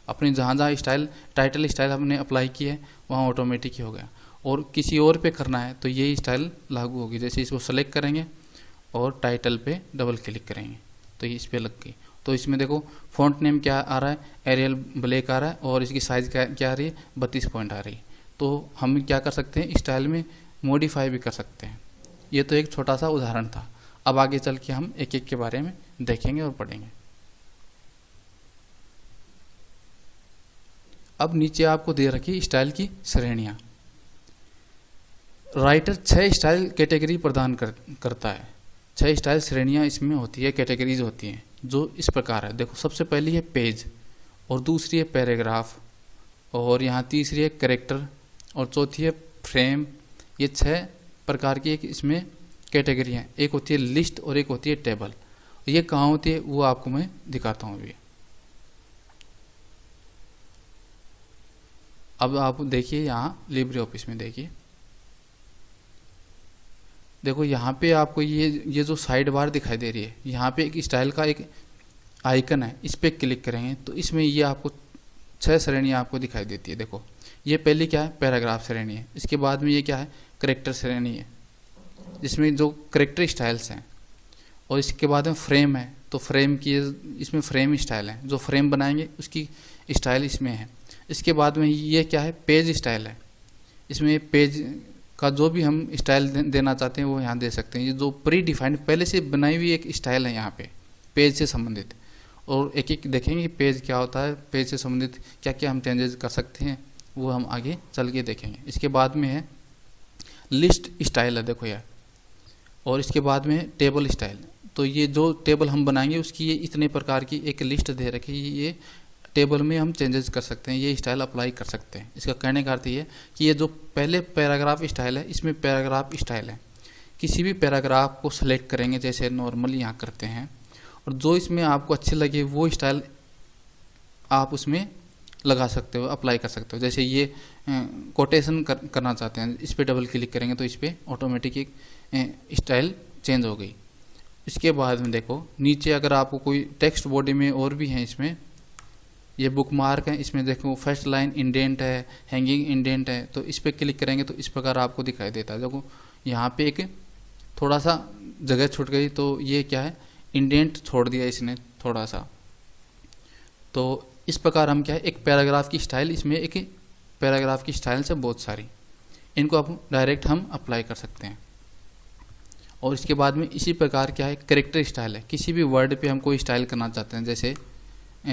Speaker 1: अपने जहाँ जहाँ टाइटल स्टाइल हमने अप्लाई की है वहाँ ऑटोमेटिक ही हो गया। और किसी और पे करना है तो यही स्टाइल लागू होगी। जैसे इसको सेलेक्ट करेंगे और टाइटल पे डबल क्लिक करेंगे तो ये इस पर लग गई। तो इसमें देखो फॉन्ट नेम क्या आ रहा है, एरियल ब्लैक आ रहा है, और इसकी साइज़ क्या आ रही है, 32 पॉइंट आ रही है। तो हम क्या कर सकते हैं, स्टाइल में मॉडिफाई भी कर सकते हैं। ये तो एक छोटा सा उदाहरण था। अब आगे चल के हम एक एक के बारे में देखेंगे और पढ़ेंगे। अब नीचे आपको दे रखी स्टाइल की श्रेणियाँ। राइटर 6 स्टाइल कैटेगरी प्रदान करता है। 6 स्टाइल श्रेणियाँ इसमें होती है, कैटेगरीज होती हैं जो इस प्रकार है। देखो सबसे पहली है पेज, और दूसरी है पैराग्राफ, और यहाँ तीसरी है कैरेक्टर, और चौथी है फ्रेम। ये 6 प्रकार की एक इसमें कैटेगरी हैं। एक होती है लिस्ट और एक होती है टेबल। ये कहाँ होती है वो आपको मैं दिखाता हूँ अभी। अब आप देखिए यहाँ लिब्रे ऑफिस में देखिए, देखो यहाँ पे आपको ये जो साइड बार दिखाई दे रही है, यहाँ पे एक स्टाइल का एक आइकन है, इस पर क्लिक करेंगे तो इसमें ये आपको 6 श्रेणियाँ आपको दिखाई देती है। देखो ये पहली क्या है, पैराग्राफ श्रेणी है। इसके बाद में ये क्या है, करेक्टर श्रेणी है जिसमें जो करेक्टर स्टाइल्स हैं, और इसके बाद में फ्रेम है। तो फ्रेम की इसमें फ्रेम स्टाइल है, जो फ्रेम बनाएंगे उसकी स्टाइल इसमें है। इसके बाद में ये क्या है, पेज स्टाइल है। इसमें पेज का जो भी हम स्टाइल देना चाहते हैं वो यहाँ दे सकते हैं। ये जो प्री डिफाइंड पहले से बनाई हुई एक स्टाइल है यहाँ पे पेज से संबंधित, और एक एक देखेंगे कि पेज क्या होता है, पेज से संबंधित क्या क्या हम चेंजेस कर सकते हैं, वो हम आगे चल के देखेंगे। इसके बाद में है लिस्ट स्टाइल है, देखो यार, और इसके बाद में है टेबल स्टाइल। तो ये जो टेबल हम बनाएंगे उसकी ये इतने प्रकार की एक लिस्ट दे रखी है, ये टेबल में हम चेंजेस कर सकते हैं, ये स्टाइल अप्लाई कर सकते हैं। इसका कहने का अर्थ ये है कि ये जो पहले पैराग्राफ स्टाइल है, इसमें पैराग्राफ स्टाइल है, किसी भी पैराग्राफ को सेलेक्ट करेंगे जैसे नॉर्मली यहाँ करते हैं, और जो इसमें आपको अच्छे लगे वो स्टाइल आप उसमें लगा सकते हो, अप्लाई कर सकते हो। जैसे ये कोटेशन करना चाहते हैं, इस पर डबल क्लिक करेंगे तो इस पर ऑटोमेटिक एक स्टाइल चेंज हो गई। इसके बाद में देखो नीचे अगर आपको कोई टेक्स्ट बॉडी में और भी है, इसमें ये बुक मार्क है, इसमें देखो फर्स्ट लाइन इंडेंट है, हैंगिंग इंडेंट है, तो इस पर क्लिक करेंगे तो इस प्रकार आपको दिखाई देता है। देखो यहाँ पे एक थोड़ा सा जगह छूट गई, तो ये क्या है, इंडेंट छोड़ दिया इसने थोड़ा सा। तो इस प्रकार हम क्या है, एक पैराग्राफ की स्टाइल, इसमें एक पैराग्राफ की स्टाइल से बहुत सारी, इनको आप डायरेक्ट हम अप्लाई कर सकते हैं। और इसके बाद में इसी प्रकार क्या है, कैरेक्टर स्टाइल है, किसी भी वर्ड पे हम कोई स्टाइल करना चाहते हैं, जैसे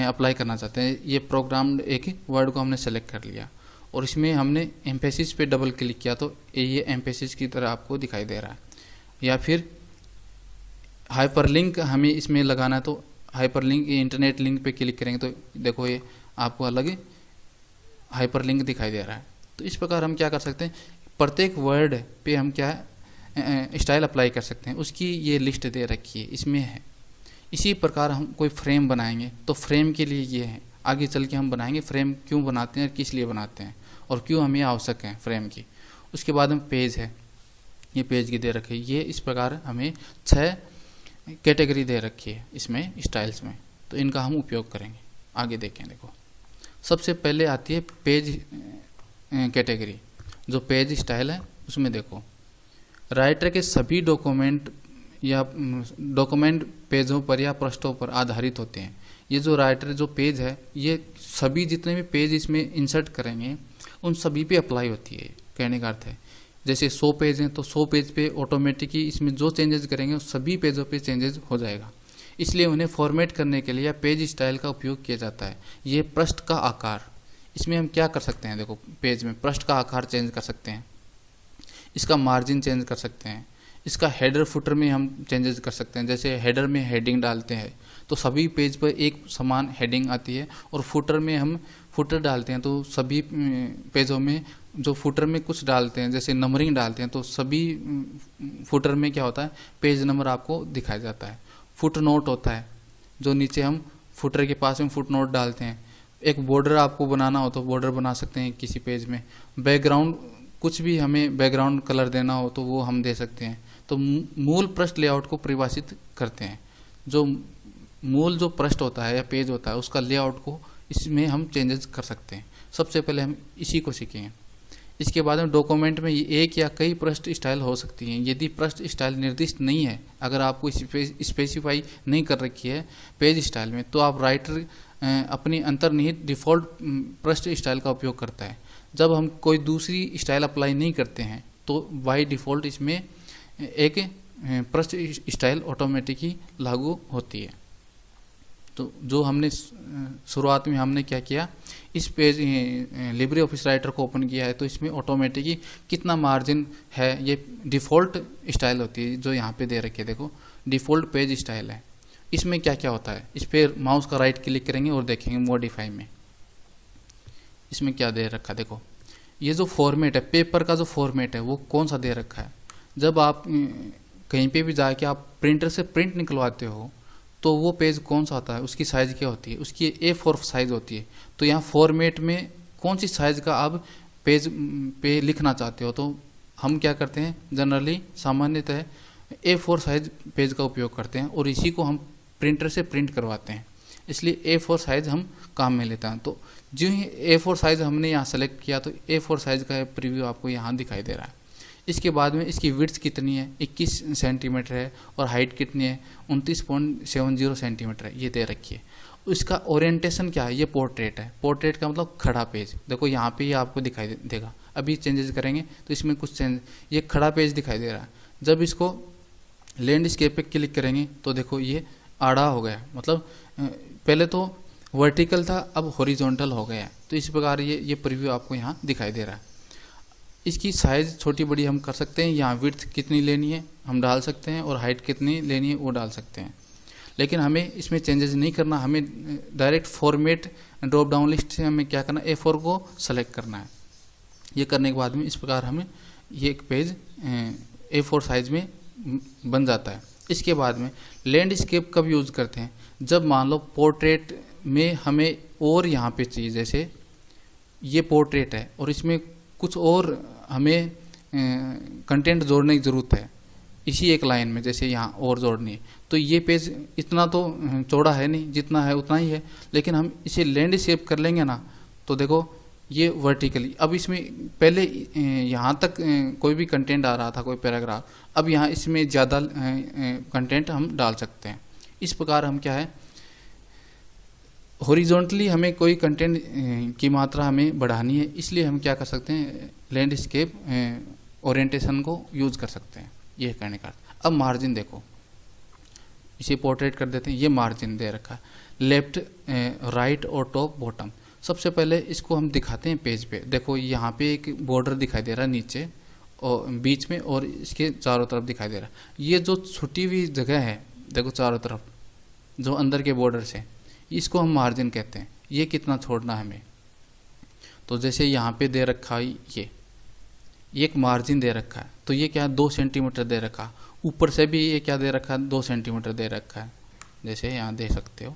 Speaker 1: अप्लाई करना चाहते हैं, ये प्रोग्राम एक वर्ड को हमने सेलेक्ट कर लिया और इसमें हमने एम्फेसिस पे डबल क्लिक किया तो ये एम्फेसिस की तरह आपको दिखाई दे रहा है। या फिर हाइपरलिंक हमें इसमें लगाना है, तो हाइपरलिंक इंटरनेट लिंक पे क्लिक करेंगे तो देखो ये आपको अलग हाइपरलिंक दिखाई दे रहा है। तो इस प्रकार हम क्या कर सकते हैं, प्रत्येक वर्ड पे हम क्या है स्टाइल अप्लाई कर सकते हैं, उसकी ये लिस्ट दे रखी है, इसमें है। इसी प्रकार हम कोई फ्रेम बनाएंगे तो फ्रेम के लिए ये है, आगे चल के हम बनाएंगे फ्रेम क्यों बनाते हैं, किस लिए बनाते हैं और क्यों हमें आवश्यक है फ्रेम की। उसके बाद में पेज है, ये पेज की दे रखी है, ये इस प्रकार हमें 6 कैटेगरी दे रखी है इसमें स्टाइल्स में, तो इनका हम उपयोग करेंगे। आगे देखें, देखो सबसे पहले आती है पेज कैटेगरी, जो पेज स्टाइल है उसमें देखो राइटर के सभी डॉक्यूमेंट या डॉक्यूमेंट पेजों पर या पृष्ठों पर आधारित होते हैं। ये जो राइटर जो पेज है, ये सभी जितने भी पेज इसमें इंसर्ट करेंगे उन सभी पे अप्लाई होती है। कहने का अर्थ है जैसे 100 पेज हैं तो 100 पेज पे ऑटोमेटिकली इसमें जो चेंजेस करेंगे सभी पेजों पे चेंजेस हो जाएगा। इसलिए उन्हें फॉर्मेट करने के लिए पेज स्टाइल का उपयोग किया जाता है। ये पृष्ठ का आकार, इसमें हम क्या कर सकते हैं, देखो पेज में पृष्ठ का आकार चेंज कर सकते हैं, इसका मार्जिन चेंज कर सकते हैं, इसका हेडर फुटर में हम चेंजेस कर सकते हैं। जैसे हेडर में हेडिंग डालते हैं तो सभी पेज पर एक समान हेडिंग आती है, और फुटर में हम फुटर डालते हैं तो सभी पेजों में जो फुटर में कुछ डालते हैं जैसे नंबरिंग डालते हैं तो सभी फुटर में क्या होता है, पेज नंबर आपको दिखाया जाता है। फुट नोट होता है जो नीचे हम फुटर के पास में फुट नोट डालते हैं। एक बॉर्डर आपको बनाना हो तो बॉर्डर बना सकते हैं किसी पेज में। बैकग्राउंड, कुछ भी हमें बैकग्राउंड कलर देना हो तो वो हम दे सकते हैं। तो मूल पृष्ठ लेआउट को परिभाषित करते हैं। जो मूल जो पृष्ठ होता है या पेज होता है उसका लेआउट को इसमें हम चेंजेस कर सकते हैं। सबसे पहले हम इसी को सीखेंगे। इसके बाद में डॉक्यूमेंट में एक या कई पृष्ठ स्टाइल हो सकती हैं। यदि पृष्ठ स्टाइल निर्दिष्ट नहीं है, अगर आपको स्पेसिफाई नहीं कर रखी है पेज स्टाइल में, तो आप राइटर अपनी अंतर्निहित डिफ़ॉल्ट पृष्ठ स्टाइल का उपयोग करता है। जब हम कोई दूसरी स्टाइल अप्लाई नहीं करते हैं तो बाय डिफ़ॉल्ट इसमें एक पृष्ठ स्टाइल ऑटोमेटिकली लागू होती है। तो जो हमने शुरुआत में हमने क्या किया, इस पेज लिब्रे ऑफिस राइटर को ओपन किया है तो इसमें ऑटोमेटिकली कितना मार्जिन है ये डिफ़ॉल्ट स्टाइल होती है जो यहाँ पे दे रखी है। देखो डिफ़ॉल्ट पेज स्टाइल है। इसमें क्या क्या होता है, इस पर माउस का राइट क्लिक करेंगे और देखेंगे मॉडिफाई में इसमें क्या दे रखा है। देखो ये जो फॉर्मेट है, पेपर का जो फॉर्मेट है वो कौन सा दे रखा है। जब आप कहीं पे भी जाके आप प्रिंटर से प्रिंट निकलवाते हो तो वो पेज कौन सा होता है, उसकी साइज़ क्या होती है, उसकी A4 साइज़ होती है। तो यहाँ फॉर्मेट में कौन सी साइज़ का आप पेज पे लिखना चाहते हो तो हम क्या करते हैं, जनरली सामान्यतः A4 साइज़ पेज का उपयोग करते हैं और इसी को हम प्रिंटर से प्रिंट करवाते हैं, इसलिए A4 साइज़ हम काम में लेते हैं। तो जो ही A4 साइज़ हमने यहाँ सेलेक्ट किया तो A4 साइज़ का प्रीव्यू आपको यहाँ दिखाई दे रहा है। इसके बाद में इसकी विड्थ कितनी है, 21 सेंटीमीटर है, और हाइट कितनी है, 29.70 सेंटीमीटर है, ये दे रखी है। इसका ओरिएंटेशन क्या है, ये पोर्ट्रेट है। पोर्ट्रेट का मतलब खड़ा पेज। देखो यहाँ पे ये आपको दिखाई देगा। अभी चेंजेस करेंगे तो इसमें कुछ चेंज, ये खड़ा पेज दिखाई दे रहा है। जब इसको लैंडस्केप पे क्लिक करेंगे तो देखो ये आड़ा हो गया, मतलब पहले तो वर्टिकल था, अब हॉरिजॉन्टल हो गया है। तो इस प्रकार ये प्रीव्यू आपको यहाँ दिखाई दे रहा है। इसकी साइज़ छोटी बड़ी हम कर सकते हैं, यहाँ विड्थ कितनी लेनी है हम डाल सकते हैं, और हाइट कितनी लेनी है वो डाल सकते हैं। लेकिन हमें इसमें चेंजेस नहीं करना, हमें direct format drop down list से हमें क्या करना है, A4 को सेलेक्ट करना है। ये करने के बाद में इस प्रकार हमें ये एक पेज A4 साइज में बन जाता है। इसके बाद में लैंडस्केप कब यूज़ करते हैं, जब मान लो पोर्ट्रेट में हमें और यहाँ पे चाहिए, जैसे ये पोर्ट्रेट है और इसमें कुछ और हमें कंटेंट जोड़ने की ज़रूरत है इसी एक लाइन में, जैसे यहाँ और जोड़नी है। तो ये पेज इतना तो चौड़ा है नहीं, जितना है उतना ही है, लेकिन हम इसे लैंडस्केप कर लेंगे ना, तो देखो ये वर्टिकली, अब इसमें पहले यहाँ तक कोई भी कंटेंट आ रहा था, कोई पैराग्राफ, अब यहाँ इसमें ज़्यादा कंटेंट हम डाल सकते हैं। इस प्रकार हम क्या है, हॉरिजॉन्टली हमें कोई कंटेंट की मात्रा हमें बढ़ानी है, इसलिए हम क्या कर सकते हैं, लैंडस्केप ओरिएंटेशन को यूज़ कर सकते हैं। ये करने का अब मार्जिन देखो, इसे पोर्ट्रेट कर देते हैं। ये मार्जिन दे रखा है, लेफ्ट राइट और टॉप बॉटम। सबसे पहले इसको हम दिखाते हैं पेज पे। देखो यहाँ पे एक बॉर्डर दिखाई दे रहा है नीचे और बीच में, और इसके चारों तरफ दिखाई दे रहा है। ये जो छुटी हुई जगह है देखो चारों तरफ, जो अंदर के बॉर्डर से, इसको हम मार्जिन कहते हैं। ये कितना छोड़ना है हमें, तो जैसे यहाँ पे दे रखा है ये एक मार्जिन दे रखा है, तो ये क्या है 2 सेंटीमीटर दे रखा। ऊपर से भी ये क्या दे रखा है 2 सेंटीमीटर दे रखा है, जैसे यहाँ देख सकते हो।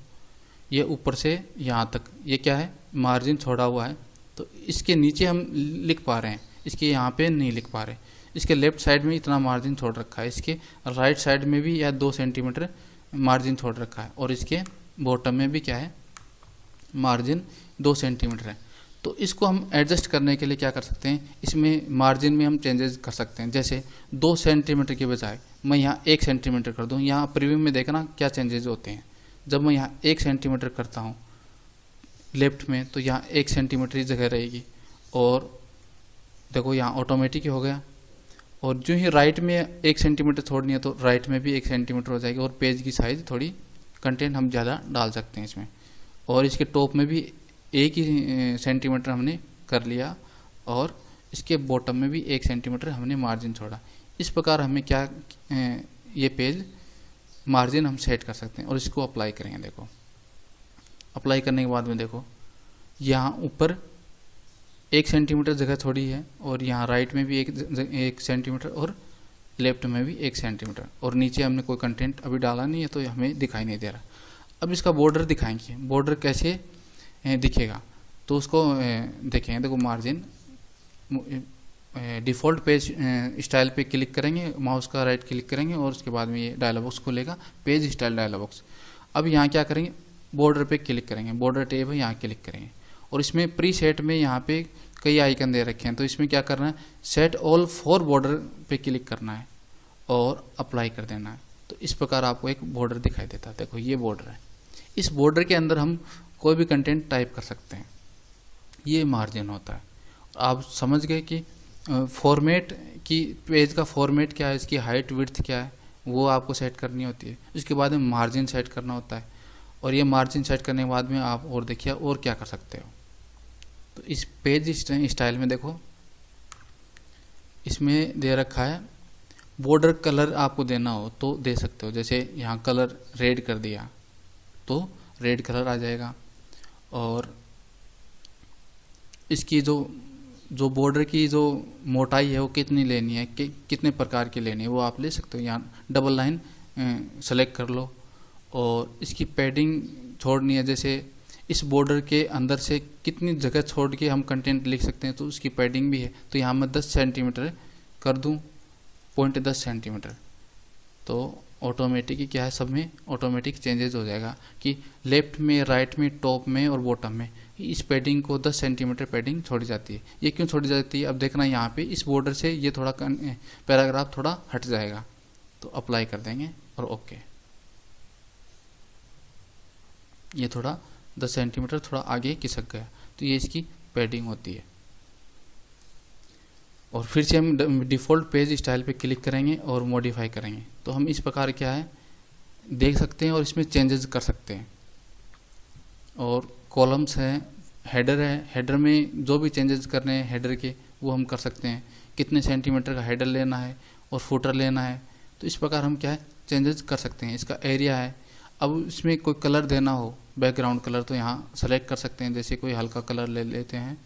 Speaker 1: ये ऊपर से यहाँ तक ये क्या है मार्जिन छोड़ा हुआ है, तो इसके नीचे हम लिख पा रहे हैं, इसके यहाँ पे नहीं लिख पा रहे। इसके लेफ्ट साइड में इतना मार्जिन छोड़ रखा है, इसके राइट साइड में भी या 2 सेंटीमीटर मार्जिन छोड़ रखा है, और इसके बॉटम में भी क्या है मार्जिन 2 सेंटीमीटर है। तो इसको हम एडजस्ट करने के लिए क्या कर सकते हैं, इसमें मार्जिन में हम चेंजेस कर सकते हैं। जैसे 2 सेंटीमीटर के बजाय मैं यहाँ 1 सेंटीमीटर कर दूँ। यहाँ प्रीव्यू में देखना क्या चेंजेस होते हैं। जब मैं यहाँ 1 सेंटीमीटर करता हूँ लेफ्ट में, तो यहाँ 1 सेंटीमीटर की जगह रहेगी, और देखो यहाँ ऑटोमेटिक ही हो गया। और जो ही राइट में 1 सेंटीमीटर छोड़नी है तो राइट में भी 1 सेंटीमीटर हो जाएगी, और पेज की साइज़ थोड़ी कंटेंट हम ज़्यादा डाल सकते हैं इसमें। और इसके टॉप में भी 1 ही सेंटीमीटर हमने कर लिया, और इसके बॉटम में भी 1 सेंटीमीटर हमने मार्जिन छोड़ा। इस प्रकार हमें क्या ये पेज मार्जिन हम सेट कर सकते हैं, और इसको अप्लाई करेंगे। देखो अप्लाई करने के बाद में देखो यहाँ ऊपर 1 सेंटीमीटर जगह छोड़ी है, और यहाँ राइट में भी 1 सेंटीमीटर, और लेफ्ट में भी 1 सेंटीमीटर, और नीचे हमने कोई कंटेंट अभी डाला नहीं है तो हमें दिखाई नहीं दे रहा। अब इसका बॉर्डर दिखाएंगे, बॉर्डर कैसे दिखेगा तो उसको देखेंगे। देखो मार्जिन डिफ़ॉल्ट पेज स्टाइल पे क्लिक करेंगे, माउस का राइट क्लिक करेंगे, और उसके बाद में ये डायलॉग बॉक्स खुलेगा, पेज स्टाइल डायलॉग बॉक्स। अब यहाँ क्या करेंगे, बॉर्डर पे क्लिक करेंगे, बॉर्डर टैब है यहाँ क्लिक करेंगे, और इसमें प्री सेट में यहाँ पे कई आइकन दे रखे हैं। तो इसमें क्या करना है, सेट ऑल फॉर बॉर्डर पे क्लिक करना है और अप्लाई कर देना है। तो इस प्रकार आपको एक बॉर्डर दिखाई देता है। देखो ये बॉर्डर है, इस बॉर्डर के अंदर हम कोई भी कंटेंट टाइप कर सकते हैं। ये मार्जिन होता है। आप समझ गए कि फॉर्मेट की, पेज का फॉर्मेट क्या है, इसकी हाइट विड्थ क्या है, वो आपको सेट करनी होती है। उसके बाद में मार्जिन सेट करना होता है, और ये मार्जिन सेट करने के बाद में आप और देखिए और क्या कर सकते हो। तो इस पेज स्टाइल में देखो इसमें दे रखा है बॉर्डर कलर आपको देना हो तो दे सकते हो। जैसे यहाँ कलर रेड कर दिया तो रेड कलर आ जाएगा, और इसकी जो बॉर्डर की जो मोटाई है वो कितनी लेनी है, कितने प्रकार की लेनी है, वो आप ले सकते हो। यहाँ डबल लाइन सेलेक्ट कर लो, और इसकी पैडिंग छोड़नी है। जैसे इस बॉर्डर के अंदर से कितनी जगह छोड़ के हम कंटेंट लिख सकते हैं, तो उसकी पैडिंग भी है। तो यहाँ मैं 10 सेंटीमीटर कर दूँ, 0.10 सेंटीमीटर, तो ऑटोमेटिक ही क्या है, सब में ऑटोमेटिक चेंजेस हो जाएगा कि लेफ्ट में, राइट में, टॉप में और बॉटम में इस पैडिंग को 10 सेंटीमीटर पैडिंग छोड़ी जाती है। ये क्यों छोड़ी जाती है, अब देखना यहाँ पे इस बॉर्डर से ये थोड़ा पैराग्राफ थोड़ा हट जाएगा, तो अप्लाई कर देंगे और ओके। ये थोड़ा 10 सेंटीमीटर थोड़ा आगे खिसक गया, तो ये इसकी पैडिंग होती है। और फिर से हम डिफ़ॉल्ट पेज स्टाइल पे क्लिक करेंगे और मॉडिफाई करेंगे, तो हम इस प्रकार क्या है देख सकते हैं और इसमें चेंजेस कर सकते हैं। और कॉलम्स हैं, हेडर है, हेडर में जो भी चेंजेस करने हैं हेडर के वो हम कर सकते हैं, कितने सेंटीमीटर का हेडर लेना है और फुटर लेना है, तो इस प्रकार हम क्या है चेंजेस कर सकते हैं। इसका एरिया है, अब इसमें कोई कलर देना हो, बैकग्राउंड कलर, तो यहाँ सेलेक्ट कर सकते हैं, जैसे कोई हल्का कलर ले लेते हैं,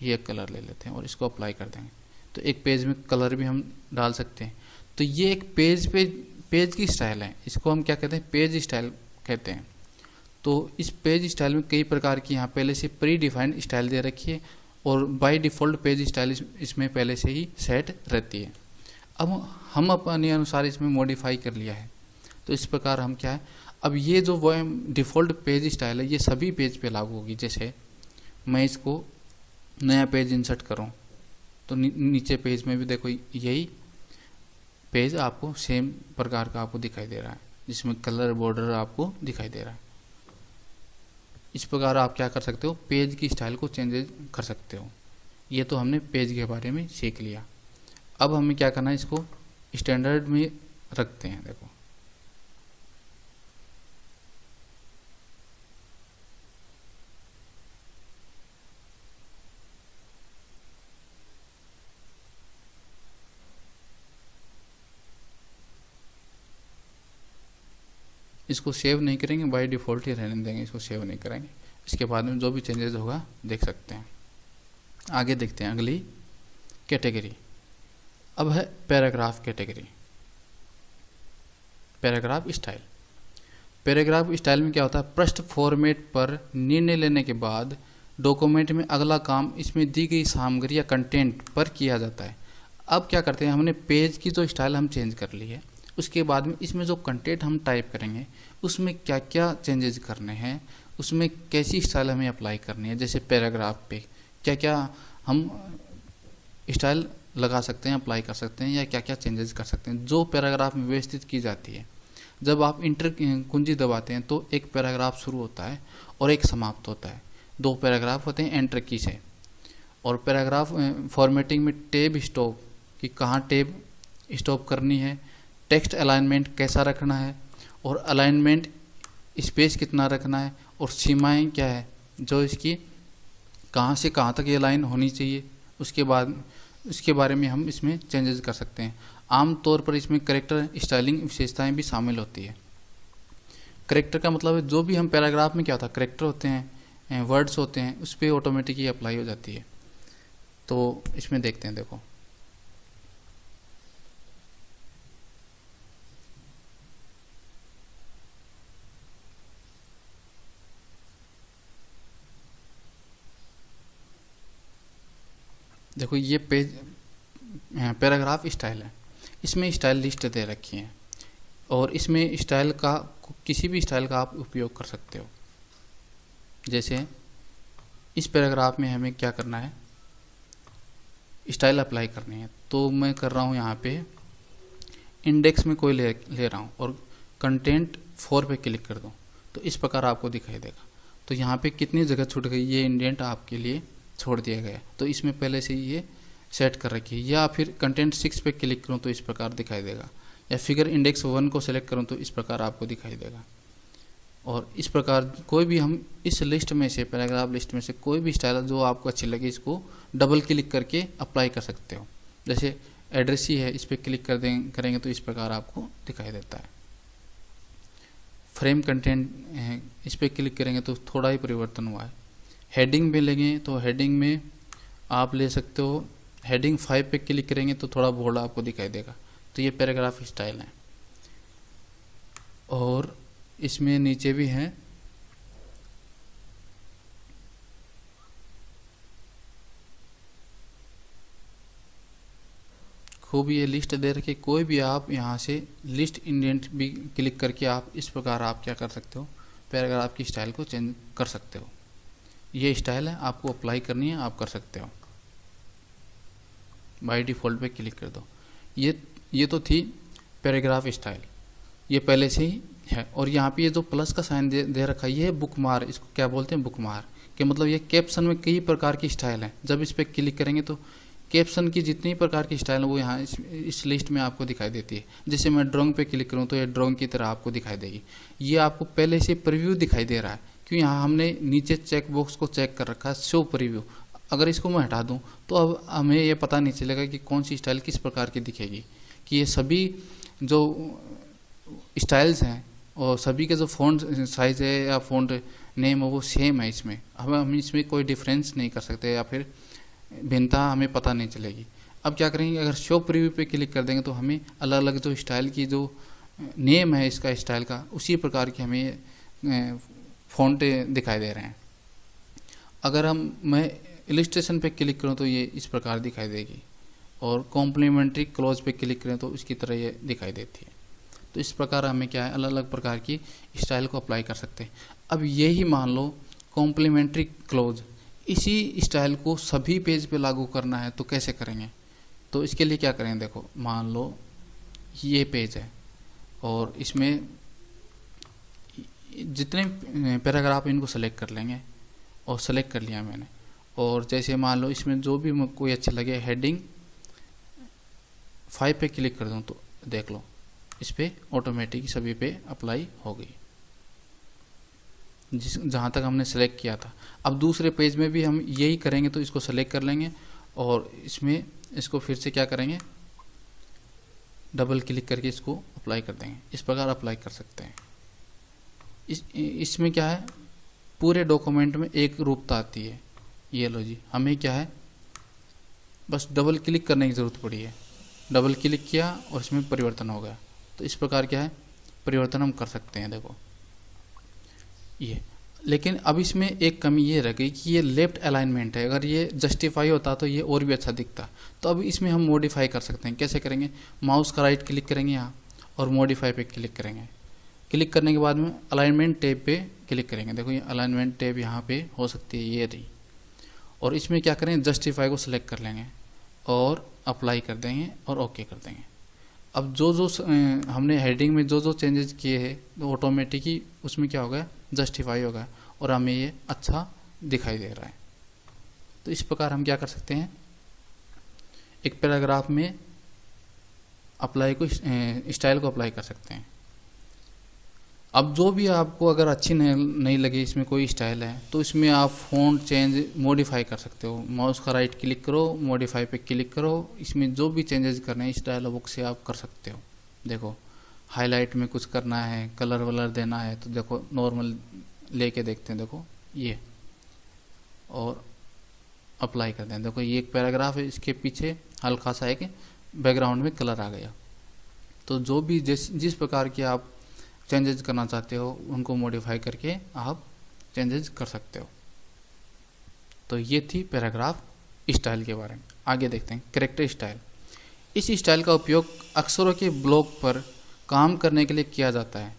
Speaker 1: ये कलर ले लेते हैं और इसको अप्लाई कर देंगे, तो एक पेज में कलर भी हम डाल सकते हैं। तो ये एक पेज की स्टाइल है, इसको हम क्या कहते हैं, पेज स्टाइल कहते हैं। तो इस पेज स्टाइल में कई प्रकार की यहाँ पहले से प्री डिफाइंड स्टाइल दे रखी है और बाय डिफ़ॉल्ट पेज स्टाइल इसमें पहले से ही सेट रहती है। अब हम अपने अनुसार इसमें मॉडिफाई कर लिया है, तो इस प्रकार हम क्या है, अब ये जो वो डिफ़ॉल्ट पेज स्टाइल है ये सभी पेज पे लागू होगी। जैसे मैं इसको नया पेज इंसर्ट करूं, तो नीचे पेज में भी देखो यही पेज आपको सेम प्रकार का आपको दिखाई दे रहा है, जिसमें कलर बॉर्डर आपको दिखाई दे रहा है। इस प्रकार आप क्या कर सकते हो, पेज की स्टाइल को चेंज कर सकते हो। ये तो हमने पेज के बारे में सीख लिया। अब हमें क्या करना है, इसको स्टैंडर्ड में रखते हैं। देखो इसको सेव नहीं करेंगे, बाय डिफ़ॉल्ट ही रहने देंगे, इसको सेव नहीं करेंगे। इसके बाद में जो भी चेंजेस होगा देख सकते हैं। आगे देखते हैं अगली कैटेगरी। अब है paragraph category. Paragraph style. Paragraph style में क्या होता है, पृष्ठ फॉर्मेट पर निर्णय लेने के बाद डॉक्यूमेंट में अगला काम इसमें दी गई सामग्री या कंटेंट पर किया जाता है। अब क्या करते हैं, हमने पेज की जो स्टाइल हम चेंज कर ली है, उसके बाद में इसमें जो कंटेंट हम टाइप करेंगे उसमें क्या क्या चेंजेस करने हैं, उसमें कैसी स्टाइल हमें अप्लाई करनी है। जैसे पैराग्राफ पे क्या क्या हम स्टाइल लगा सकते हैं, अप्लाई कर सकते हैं, या क्या क्या चेंजेस कर सकते हैं जो पैराग्राफ में व्यवस्थित की जाती है। जब आप इंटर कुंजी दबाते हैं तो एक पैराग्राफ शुरू होता है और एक समाप्त होता है, 2 पैराग्राफ होते हैं एंटर की से। और पैराग्राफ फॉर्मेटिंग में टेब स्टॉप कि कहाँ टेब स्टॉप करनी है, टेक्स्ट अलाइनमेंट कैसा रखना है, और अलाइनमेंट स्पेस कितना रखना है, और सीमाएं क्या है जो इसकी कहाँ से कहाँ तक ये लाइन होनी चाहिए, उसके बारे में हम इसमें चेंजेस कर सकते हैं। आमतौर पर इसमें करेक्टर स्टाइलिंग विशेषताएं भी शामिल होती है। करेक्टर का मतलब है जो भी हम पैराग्राफ में क्या होता है, करेक्टर होते हैं, वर्ड्स होते हैं, उस पर ऑटोमेटिक ही अप्लाई हो जाती है। तो इसमें देखते हैं, देखो देखो ये पेज पैराग्राफ स्टाइल है, इसमें स्टाइल लिस्ट दे रखी है और इसमें स्टाइल का किसी भी स्टाइल का आप उपयोग कर सकते हो। जैसे इस पैराग्राफ में हमें क्या करना है, स्टाइल अप्लाई करनी है, तो मैं कर रहा हूँ यहाँ पे इंडेक्स में कोई ले रहा हूँ और कंटेंट 4 पे क्लिक कर दूँ, तो इस प्रकार आपको दिखाई देगा। तो यहाँ पे कितनी जगह छूट गई, ये इंडेंट आपके लिए छोड़ दिया गया, तो इसमें पहले से ये सेट कर रखी है। या फिर कंटेंट 6 पे क्लिक करूँ तो इस प्रकार दिखाई देगा, या फिगर इंडेक्स 1 को सेलेक्ट करूँ तो इस प्रकार आपको दिखाई देगा। और इस प्रकार कोई भी हम इस लिस्ट में से, पैराग्राफ लिस्ट में से कोई भी स्टाइल जो आपको अच्छी लगे इसको डबल क्लिक करके अप्लाई कर सकते हो। जैसे एड्रेस ही है, इस पर क्लिक करेंगे तो इस प्रकार आपको दिखाई देता है। फ्रेम कंटेंट है, इस पर क्लिक करेंगे तो थोड़ा ही परिवर्तन हुआ है। हेडिंग में लेंगे तो हेडिंग में आप ले सकते हो, हेडिंग 5 पे क्लिक करेंगे तो थोड़ा बोल्ड आपको दिखाई देगा। तो ये पैराग्राफ स्टाइल है। और इसमें नीचे भी है, आपको भी ये लिस्ट दे रखी, कोई भी आप यहाँ से लिस्ट इंडेंट भी क्लिक करके आप इस प्रकार आप क्या कर सकते हो, पैराग्राफ की स्टाइल को चेंज कर सकते हो। ये स्टाइल है, आपको अप्लाई करनी है, आप कर सकते हो। बाय डिफ़ॉल्ट पे क्लिक कर दो। ये तो थी पैराग्राफ स्टाइल, ये पहले से ही है। और यहाँ पे ये जो प्लस का साइन दे रखा है, ये है बुकमार, इसको क्या बोलते हैं, बुकमार के मतलब ये कैप्शन में कई प्रकार की स्टाइल है। जब इस पर क्लिक करेंगे तो कैप्शन की जितनी प्रकार की स्टाइल है वो यहाँ इस लिस्ट में आपको दिखाई देती है। जैसे मैं ड्राइंग पे क्लिक करूँ तो ये ड्राइंग की तरह आपको दिखाई देगी। ये आपको पहले से प्रीव्यू दिखाई दे रहा है, क्यों, यहाँ हमने नीचे चेक बॉक्स को चेक कर रखा है, शो प्रीव्यू। अगर इसको मैं हटा दूँ तो अब हमें ये पता नहीं चलेगा कि कौन सी स्टाइल किस प्रकार की दिखेगी, कि ये सभी जो स्टाइल्स हैं और सभी के जो फ़ॉन्ट साइज़ है या फ़ॉन्ट नेम है वो सेम है। इसमें हम इसमें कोई डिफरेंस नहीं कर सकते या फिर भिन्नता हमें पता नहीं चलेगी। अब क्या करेंगे, अगर शो प्रीव्यू पे क्लिक कर देंगे तो हमें अलग अलग जो स्टाइल की जो नेम है इसका स्टाइल का, उसी प्रकार की हमें फ़ॉन्ट दिखाई दे रहे हैं। अगर मैं इलस्ट्रेशन पे क्लिक करूँ तो ये इस प्रकार दिखाई देगी, और कॉम्प्लीमेंट्री क्लोज पे क्लिक करें तो इसकी तरह ये दिखाई देती है। तो इस प्रकार हमें क्या है, अलग अलग प्रकार की स्टाइल को अप्लाई कर सकते हैं। अब यही मान लो कॉम्प्लीमेंट्री क्लोज, इसी स्टाइल को सभी पेज पे लागू करना है तो कैसे करेंगे। तो इसके लिए क्या करेंगे, देखो मान लो ये पेज है और इसमें जितने पैराग्राफ इनको सेलेक्ट कर लेंगे, और सेलेक्ट कर लिया मैंने। और जैसे मान लो इसमें जो भी कोई अच्छा लगे, हेडिंग 5 पे क्लिक कर दूँ तो देख लो इस पर ऑटोमेटिक सभी पे अप्लाई हो गई, जहाँ तक हमने सेलेक्ट किया था। अब दूसरे पेज में भी हम यही करेंगे, तो इसको सेलेक्ट कर लेंगे और इसको फिर से क्या करेंगे, डबल क्लिक करके इसको अप्लाई कर देंगे। इस प्रकार अप्लाई कर सकते हैं। इसमें क्या है, पूरे डॉक्यूमेंट में एक रूपता आती है। ये लो जी, हमें क्या है, बस डबल क्लिक करने की ज़रूरत पड़ी है। डबल क्लिक किया और इसमें परिवर्तन हो गया। तो इस प्रकार क्या है, परिवर्तन हम कर सकते हैं। देखो ये, लेकिन अब इसमें एक कमी ये रह गई कि ये लेफ्ट अलाइनमेंट है। अगर ये जस्टिफाई होता तो ये और भी अच्छा दिखता। तो अब इसमें हम मॉडिफाई कर सकते हैं। कैसे करेंगे, माउस का राइट क्लिक करेंगे यहाँ और मॉडिफाई पे क्लिक करेंगे। क्लिक करने के बाद में अलाइनमेंट टैब पे क्लिक करेंगे। देखो ये अलाइनमेंट टैब यहाँ पे हो सकती है, ये रही। और इसमें क्या करेंगे, जस्टिफाई को सिलेक्ट कर लेंगे और अप्लाई कर देंगे और ओके कर देंगे। अब जो हमने हेडिंग में जो चेंजेस किए हैं तो ऑटोमेटिक ही उसमें क्या होगा, जस्टिफाई होगा और हमें ये अच्छा दिखाई दे रहा है। तो इस प्रकार हम क्या कर सकते हैं, एक पैराग्राफ में अप्लाई को स्टाइल को अप्लाई कर सकते हैं। अब जो भी आपको अगर अच्छी नहीं लगी, इसमें कोई स्टाइल है, तो इसमें आप फ़ॉन्ट चेंज मॉडिफाई कर सकते हो। माउस का राइट क्लिक करो, मॉडिफाई पे क्लिक करो, इसमें जो भी चेंजेस करने हैं इस डायलॉग बॉक्स से आप कर सकते हो। देखो हाईलाइट में कुछ करना है, कलर वलर देना है, तो देखो नॉर्मल लेके देखते हैं। देखो ये, और अप्लाई कर दें। देखो ये एक पैराग्राफ है, इसके पीछे हल्का सा एक बैकग्राउंड में कलर आ गया। तो जो भी जिस प्रकार की आप चेंजेस करना चाहते हो उनको मॉडिफाई करके आप चेंजेस कर सकते हो। तो ये थी पैराग्राफ स्टाइल के बारे में। आगे देखते हैं कैरेक्टर स्टाइल। इस स्टाइल का उपयोग अक्षरों के ब्लॉक पर काम करने के लिए किया जाता है।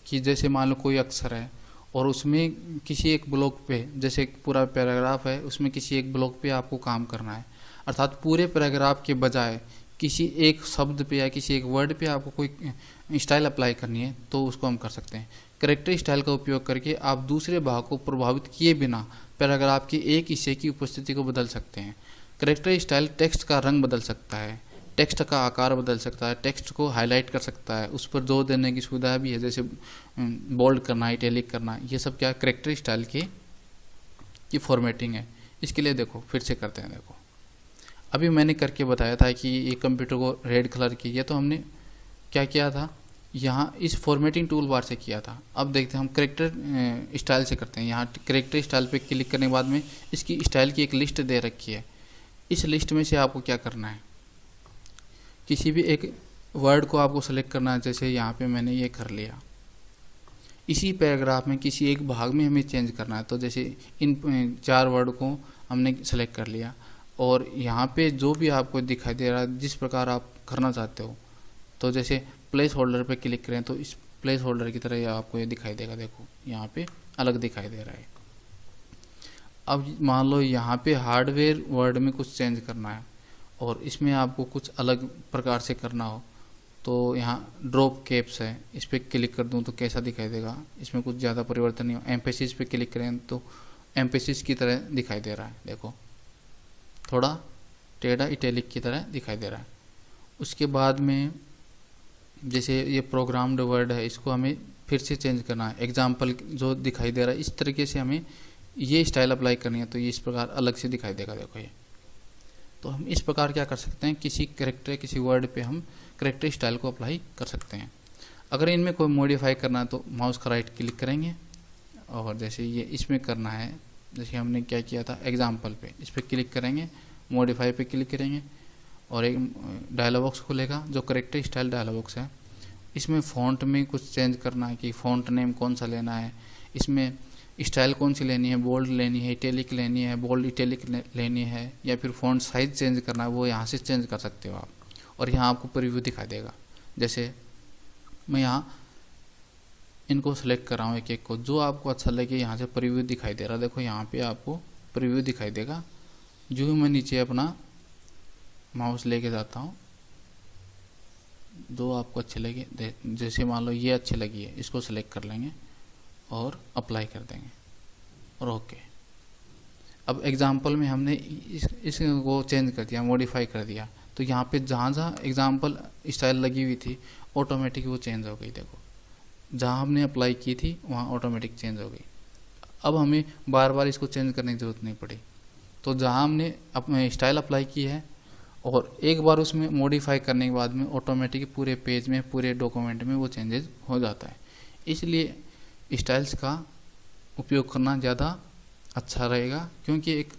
Speaker 1: कि जैसे मान लो कोई अक्षर है और उसमें किसी एक ब्लॉक पे, जैसे पूरा पैराग्राफ है उसमें किसी एक ब्लॉक पे आपको काम करना है, अर्थात पूरे पैराग्राफ के बजाय किसी एक शब्द पे या किसी एक वर्ड पे आपको कोई स्टाइल अप्लाई करनी है, तो उसको हम कर सकते हैं। कैरेक्टर स्टाइल का उपयोग करके आप दूसरे भाग को प्रभावित किए बिना पैराग्राफ के एक हिस्से की उपस्थिति को बदल सकते हैं। कैरेक्टर स्टाइल टेक्स्ट का रंग बदल सकता है, टेक्स्ट का आकार बदल सकता है, टेक्स्ट को हाईलाइट कर सकता है, उस पर जोर देने की सुविधा भी है, जैसे बोल्ड करना, इटैलिक करना। ये सब क्या कैरेक्टर स्टाइल की फॉर्मेटिंग है। इसके लिए देखो फिर से करते हैं। देखो अभी मैंने करके बताया था कि ये कंप्यूटर को रेड कलर की, ये तो हमने क्या किया था, यहाँ इस फॉर्मेटिंग टूल बार से किया था। अब देखते हैं हम कैरेक्टर स्टाइल से करते हैं। यहाँ कैरेक्टर स्टाइल पे क्लिक करने के बाद में इसकी स्टाइल की एक लिस्ट दे रखी है। इस लिस्ट में से आपको क्या करना है, किसी भी एक वर्ड को आपको सेलेक्ट करना है। जैसे यहाँ पे मैंने ये कर लिया, इसी पैराग्राफ में किसी एक भाग में हमें चेंज करना है। तो जैसे इन 4 वर्ड को हमने सेलेक्ट कर लिया और यहाँ पे जो भी आपको दिखाई दे रहा है, जिस प्रकार आप करना चाहते हो। तो जैसे प्लेस होल्डर पे क्लिक करें तो इस प्लेस होल्डर की तरह ये आपको ये दिखाई देगा, देखो यहाँ पे अलग दिखाई दे रहा है। अब मान लो यहाँ पे हार्डवेयर वर्ड में कुछ चेंज करना है और इसमें आपको कुछ अलग प्रकार से करना हो, तो यहाँ ड्रॉप कैप्स है, इस पर क्लिक कर दूँ तो कैसा दिखाई देगा, इसमें कुछ ज़्यादा परिवर्तन नहीं हो। एम्फेसिस पे क्लिक करें तो एम्फेसिस की तरह दिखाई दे रहा है, देखो थोड़ा टेढ़ा इटैलिक की तरह दिखाई दे रहा है। उसके बाद में जैसे ये प्रोग्राम्ड वर्ड है, इसको हमें फिर से चेंज करना है। एग्जाम्पल जो दिखाई दे रहा है इस तरीके से हमें ये स्टाइल अप्लाई करनी है, तो ये इस प्रकार अलग से दिखाई देगा, देखो ये। तो हम इस प्रकार क्या कर सकते हैं, किसी कैरेक्टर किसी वर्ड पे हम कैरेक्टर स्टाइल को अप्लाई कर सकते हैं। अगर इनमें कोई मॉडिफाई करना है तो माउस का राइट क्लिक करेंगे और जैसे ये इसमें करना है, जैसे हमने क्या किया था एग्जाम्पल पे, इस पर क्लिक करेंगे, मॉडिफाई पे क्लिक करेंगे और एक डायलॉग बॉक्स खुलेगा जो कैरेक्टर स्टाइल डायलॉग बॉक्स है। इसमें फ़ॉन्ट में कुछ चेंज करना है कि फ़ॉन्ट नेम कौन सा लेना है, इसमें स्टाइल कौन सी लेनी है, बोल्ड लेनी है, इटैलिक लेनी है, बोल्ड इटैलिक लेनी है, या फिर फ़ॉन्ट साइज चेंज करना है, वो यहाँ से चेंज कर सकते हो आप। और यहाँ आपको प्रीव्यू दिखाई देगा। जैसे मैं यहाँ इनको सेलेक्ट कर रहा हूँ एक एक को, जो आपको अच्छा लगे यहाँ से प्रीव्यू दिखाई दे रहा है, देखो यहाँ पे आपको प्रीव्यू दिखाई देगा। जो ही मैं नीचे अपना माउस लेके जाता हूँ, जो आपको अच्छे लगे, जैसे मान लो ये अच्छी लगी है, इसको सेलेक्ट कर लेंगे और अप्लाई कर देंगे और ओके। अब एग्जाम्पल में हमने इसको चेंज कर दिया, मॉडिफाई कर दिया, तो यहाँ पे जहाँ जहाँ एग्जाम्पल स्टाइल लगी हुई थी ऑटोमेटिक वो चेंज हो गई, देखो जहाँ हमने अप्लाई की थी वहाँ ऑटोमेटिक चेंज हो गई। अब हमें बार बार इसको चेंज करने की ज़रूरत नहीं पड़ी। तो जहाँ हमने अपने स्टाइल अप्लाई की है और एक बार उसमें मॉडिफाई करने के बाद में ऑटोमेटिक पूरे पेज में पूरे डॉक्यूमेंट में वो चेंजेस हो जाता है। इसलिए स्टाइल्स का उपयोग करना ज़्यादा अच्छा रहेगा, क्योंकि एक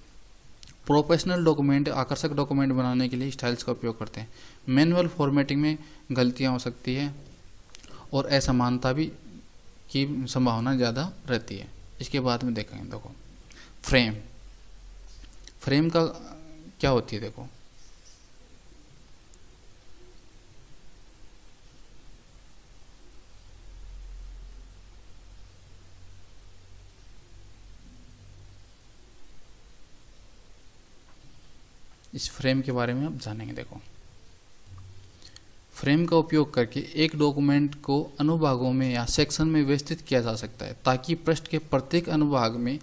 Speaker 1: प्रोफेशनल डॉक्यूमेंट, आकर्षक डॉक्यूमेंट बनाने के लिए स्टाइल्स का उपयोग करते हैं। मैनुअल फॉर्मेटिंग में गलतियाँ हो सकती है और असमानता भी की संभावना ज़्यादा रहती है। इसके बाद में देखेंगे, देखो फ्रेम का क्या होती है, देखो इस फ्रेम के बारे में आप जानेंगे। देखो फ्रेम का उपयोग करके एक डॉक्यूमेंट को अनुभागों में या सेक्शन में व्यवस्थित किया जा सकता है ताकि पृष्ठ के प्रत्येक अनुभाग में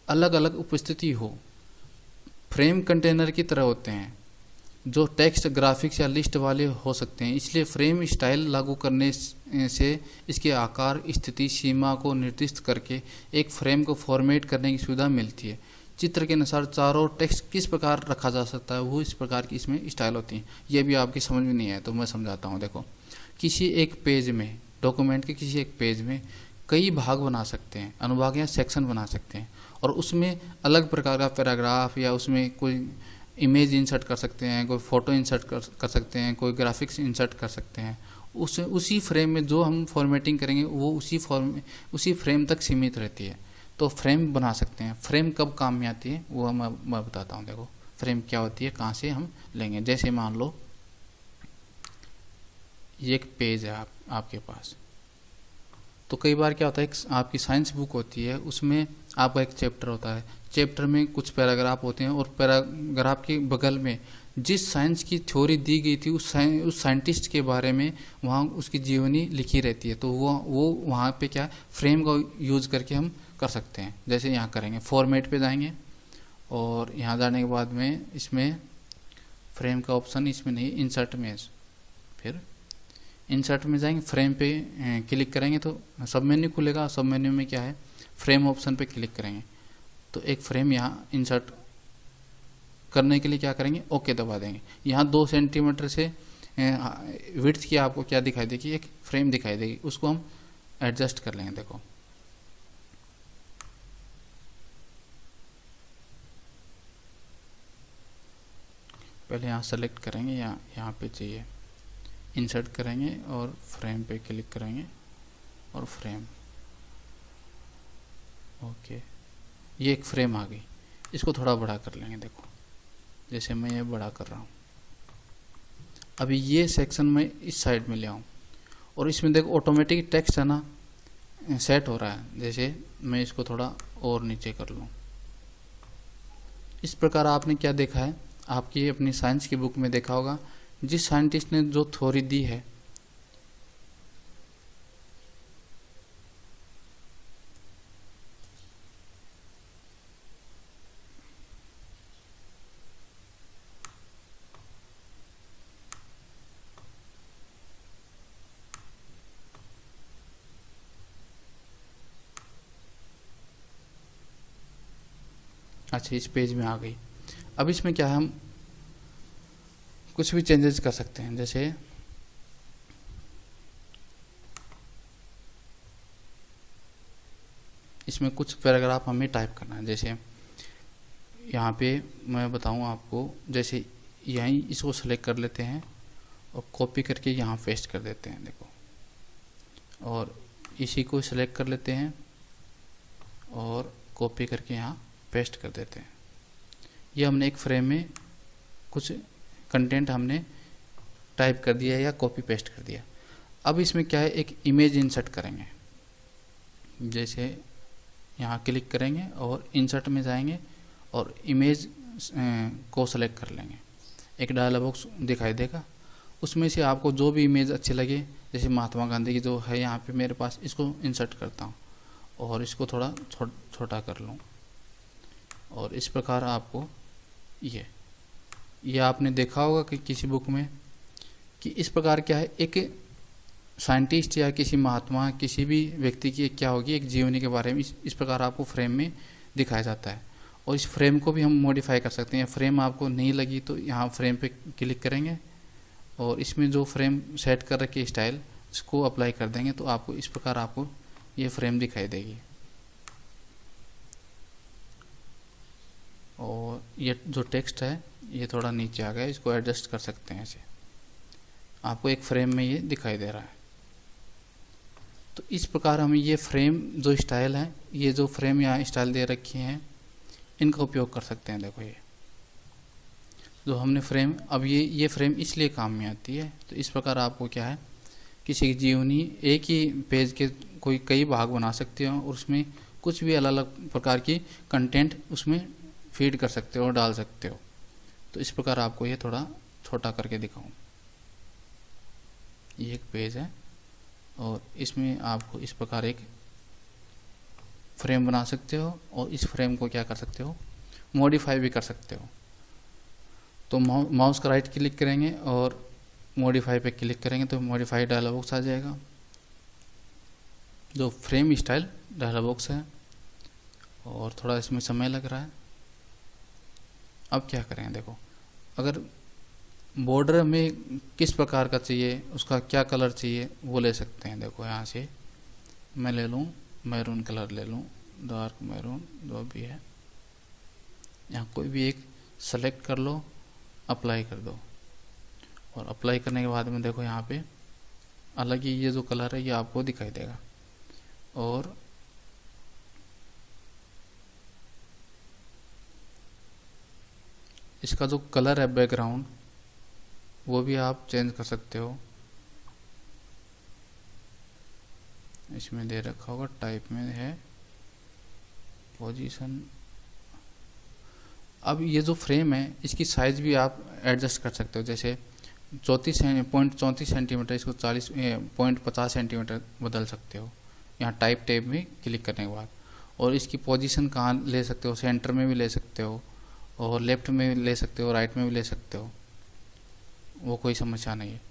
Speaker 1: अलग अलग उपस्थिति हो। फ्रेम कंटेनर की तरह होते हैं जो टेक्स्ट, ग्राफिक्स या लिस्ट वाले हो सकते हैं, इसलिए फ्रेम स्टाइल लागू करने से इसके आकार, स्थिति, सीमा को निर्दिष्ट करके एक फ्रेम को फॉर्मेट करने की सुविधा मिलती है। चित्र के अनुसार चारों टेक्स्ट किस प्रकार रखा जा सकता है, वो इस प्रकार की इसमें स्टाइल होती हैं। ये भी आपकी समझ में नहीं है तो मैं समझाता हूँ। देखो किसी एक पेज में, डॉक्यूमेंट के किसी एक पेज में कई भाग बना सकते हैं, अनुभाग या सेक्शन बना सकते हैं, और उसमें अलग प्रकार का पैराग्राफ या उसमें कोई इमेज इंसर्ट कर सकते हैं, कोई फ़ोटो इंसर्ट कर सकते हैं, कोई ग्राफिक्स इंसर्ट कर सकते हैं। उसी फ्रेम में जो हम फॉर्मेटिंग करेंगे वो उसी फ्रेम तक सीमित रहती है, तो फ्रेम बना सकते हैं। फ्रेम कब काम में आती है वो मैं बताता हूँ। देखो फ्रेम क्या होती है, कहाँ से हम लेंगे। जैसे मान लो ये एक पेज है आपके पास, तो कई बार क्या होता है, आपकी साइंस बुक होती है, उसमें आपका एक चैप्टर होता है, चैप्टर में कुछ पैराग्राफ होते हैं और पैराग्राफ के बगल में जिस साइंस की थ्योरी दी गई थी उस साइंटिस्ट के बारे में वहाँ उसकी जीवनी लिखी रहती है, तो वो वहाँ पे क्या फ्रेम का यूज़ करके हम कर सकते हैं। जैसे यहाँ करेंगे, फॉर्मेट पे जाएंगे और यहाँ जाने के बाद में इसमें फ्रेम का ऑप्शन इसमें नहीं, इंसर्ट में, फिर इंसर्ट में जाएंगे, फ्रेम पे क्लिक करेंगे तो सब मेन्यू खुलेगा। सब मेन्यू में क्या है, फ्रेम ऑप्शन पे क्लिक करेंगे तो एक फ्रेम यहाँ इंसर्ट करने के लिए क्या करेंगे, ओके दबा देंगे। यहाँ 2 सेंटीमीटर से विड्थ की आपको क्या दिखाई देगी, एक फ्रेम दिखाई देगी, उसको हम एडजस्ट कर लेंगे। देखो पहले यहाँ सेलेक्ट करेंगे, यहाँ पे चाहिए, इंसर्ट करेंगे और फ्रेम पे क्लिक करेंगे और फ्रेम, ओके ये एक फ्रेम आ गई। इसको थोड़ा बड़ा कर लेंगे, देखो जैसे मैं ये बड़ा कर रहा हूँ। अभी ये सेक्शन मैं इस साइड में ले आऊँ और इसमें देखो ऑटोमेटिक टेक्स्ट है ना सेट हो रहा है। जैसे मैं इसको थोड़ा और नीचे कर लूँ। इस प्रकार आपने क्या देखा है, आपकी अपनी साइंस की बुक में देखा होगा, जिस साइंटिस्ट ने जो थ्योरी दी है अच्छा इस पेज में आ गई। अब इसमें क्या है, हम कुछ भी चेंजेस कर सकते हैं। जैसे इसमें कुछ पैराग्राफ हमें टाइप करना है। जैसे यहाँ पे मैं बताऊँ आपको, जैसे यहीं इसको सेलेक्ट कर लेते हैं और कॉपी करके यहाँ पेस्ट कर देते हैं देखो, और इसी को सेलेक्ट कर लेते हैं और कॉपी करके यहाँ पेस्ट कर देते हैं। ये हमने एक फ्रेम में कुछ कंटेंट हमने टाइप कर दिया या कॉपी पेस्ट कर दिया। अब इसमें क्या है, एक इमेज इंसर्ट करेंगे। जैसे यहाँ क्लिक करेंगे और इंसर्ट में जाएंगे और इमेज को सेलेक्ट कर लेंगे। एक डायलॉग बॉक्स दिखाई देगा, उसमें से आपको जो भी इमेज अच्छी लगे, जैसे महात्मा गांधी की जो है यहाँ पे मेरे पास, इसको इंसर्ट करता हूँ और इसको थोड़ा छोटा कर लूँ। और इस प्रकार आपको ये आपने देखा होगा कि किसी बुक में कि इस प्रकार क्या है, एक साइंटिस्ट या किसी महात्मा किसी भी व्यक्ति की क्या होगी, एक जीवनी के बारे में इस प्रकार आपको फ्रेम में दिखाया जाता है। और इस फ्रेम को भी हम मॉडिफाई कर सकते हैं। फ्रेम आपको नहीं लगी तो यहाँ फ्रेम पे क्लिक करेंगे और इसमें जो फ्रेम सेट कर रखी स्टाइल इसको अप्लाई कर देंगे, तो आपको इस प्रकार आपको ये फ्रेम दिखाई देगी। और ये जो टेक्स्ट है ये थोड़ा नीचे आ गया, इसको एडजस्ट कर सकते हैं। ऐसे आपको एक फ्रेम में ये दिखाई दे रहा है। तो इस प्रकार हम ये फ्रेम जो स्टाइल है, ये जो फ्रेम यहाँ स्टाइल दे रखी हैं, इनका उपयोग कर सकते हैं। देखो ये जो हमने फ्रेम, अब ये फ्रेम इसलिए काम में आती है। तो इस प्रकार आपको क्या है, किसी की जीवनी एक ही पेज के कोई कई भाग बना सकते हो और उसमें कुछ भी अलग अलग प्रकार की कंटेंट उसमें फीड कर सकते हो और डाल सकते हो। तो इस प्रकार आपको ये थोड़ा छोटा करके दिखाऊं। ये एक पेज है और इसमें आपको इस प्रकार एक फ्रेम बना सकते हो और इस फ्रेम को क्या कर सकते हो, मॉडिफाई भी कर सकते हो। तो माउस का राइट क्लिक करेंगे और मॉडिफाई पे क्लिक करेंगे तो मॉडिफाई डायलॉग बॉक्स आ जाएगा। जो फ्रेम स्टाइल डायलॉग बॉक्स है और थोड़ा इसमें समय लग रहा है। अब क्या करें, देखो अगर बॉर्डर में किस प्रकार का चाहिए, उसका क्या कलर चाहिए वो ले सकते हैं। देखो यहाँ से मैं ले लूँ मैरून कलर, ले लूँ डार्क मैरून, जो भी है यहाँ कोई भी एक सेलेक्ट कर लो, अप्लाई कर दो। और अप्लाई करने के बाद में देखो यहाँ पे अलग ही ये जो कलर है ये आपको दिखाई देगा। और इसका जो कलर है बैकग्राउंड वो भी आप चेंज कर सकते हो। इसमें दे रखा होगा, टाइप में है पोजीशन। अब ये जो फ्रेम है इसकी साइज भी आप एडजस्ट कर सकते हो। जैसे 34 सेंटीमीटर, इसको 40.50 सेंटीमीटर बदल सकते हो यहाँ टाइप टैब में क्लिक करने के बाद। और इसकी पोजीशन कहाँ ले सकते हो, सेंटर में भी ले सकते हो और लेफ्ट में भी ले सकते हो, राइट में भी ले सकते हो, वो कोई समस्या नहीं है।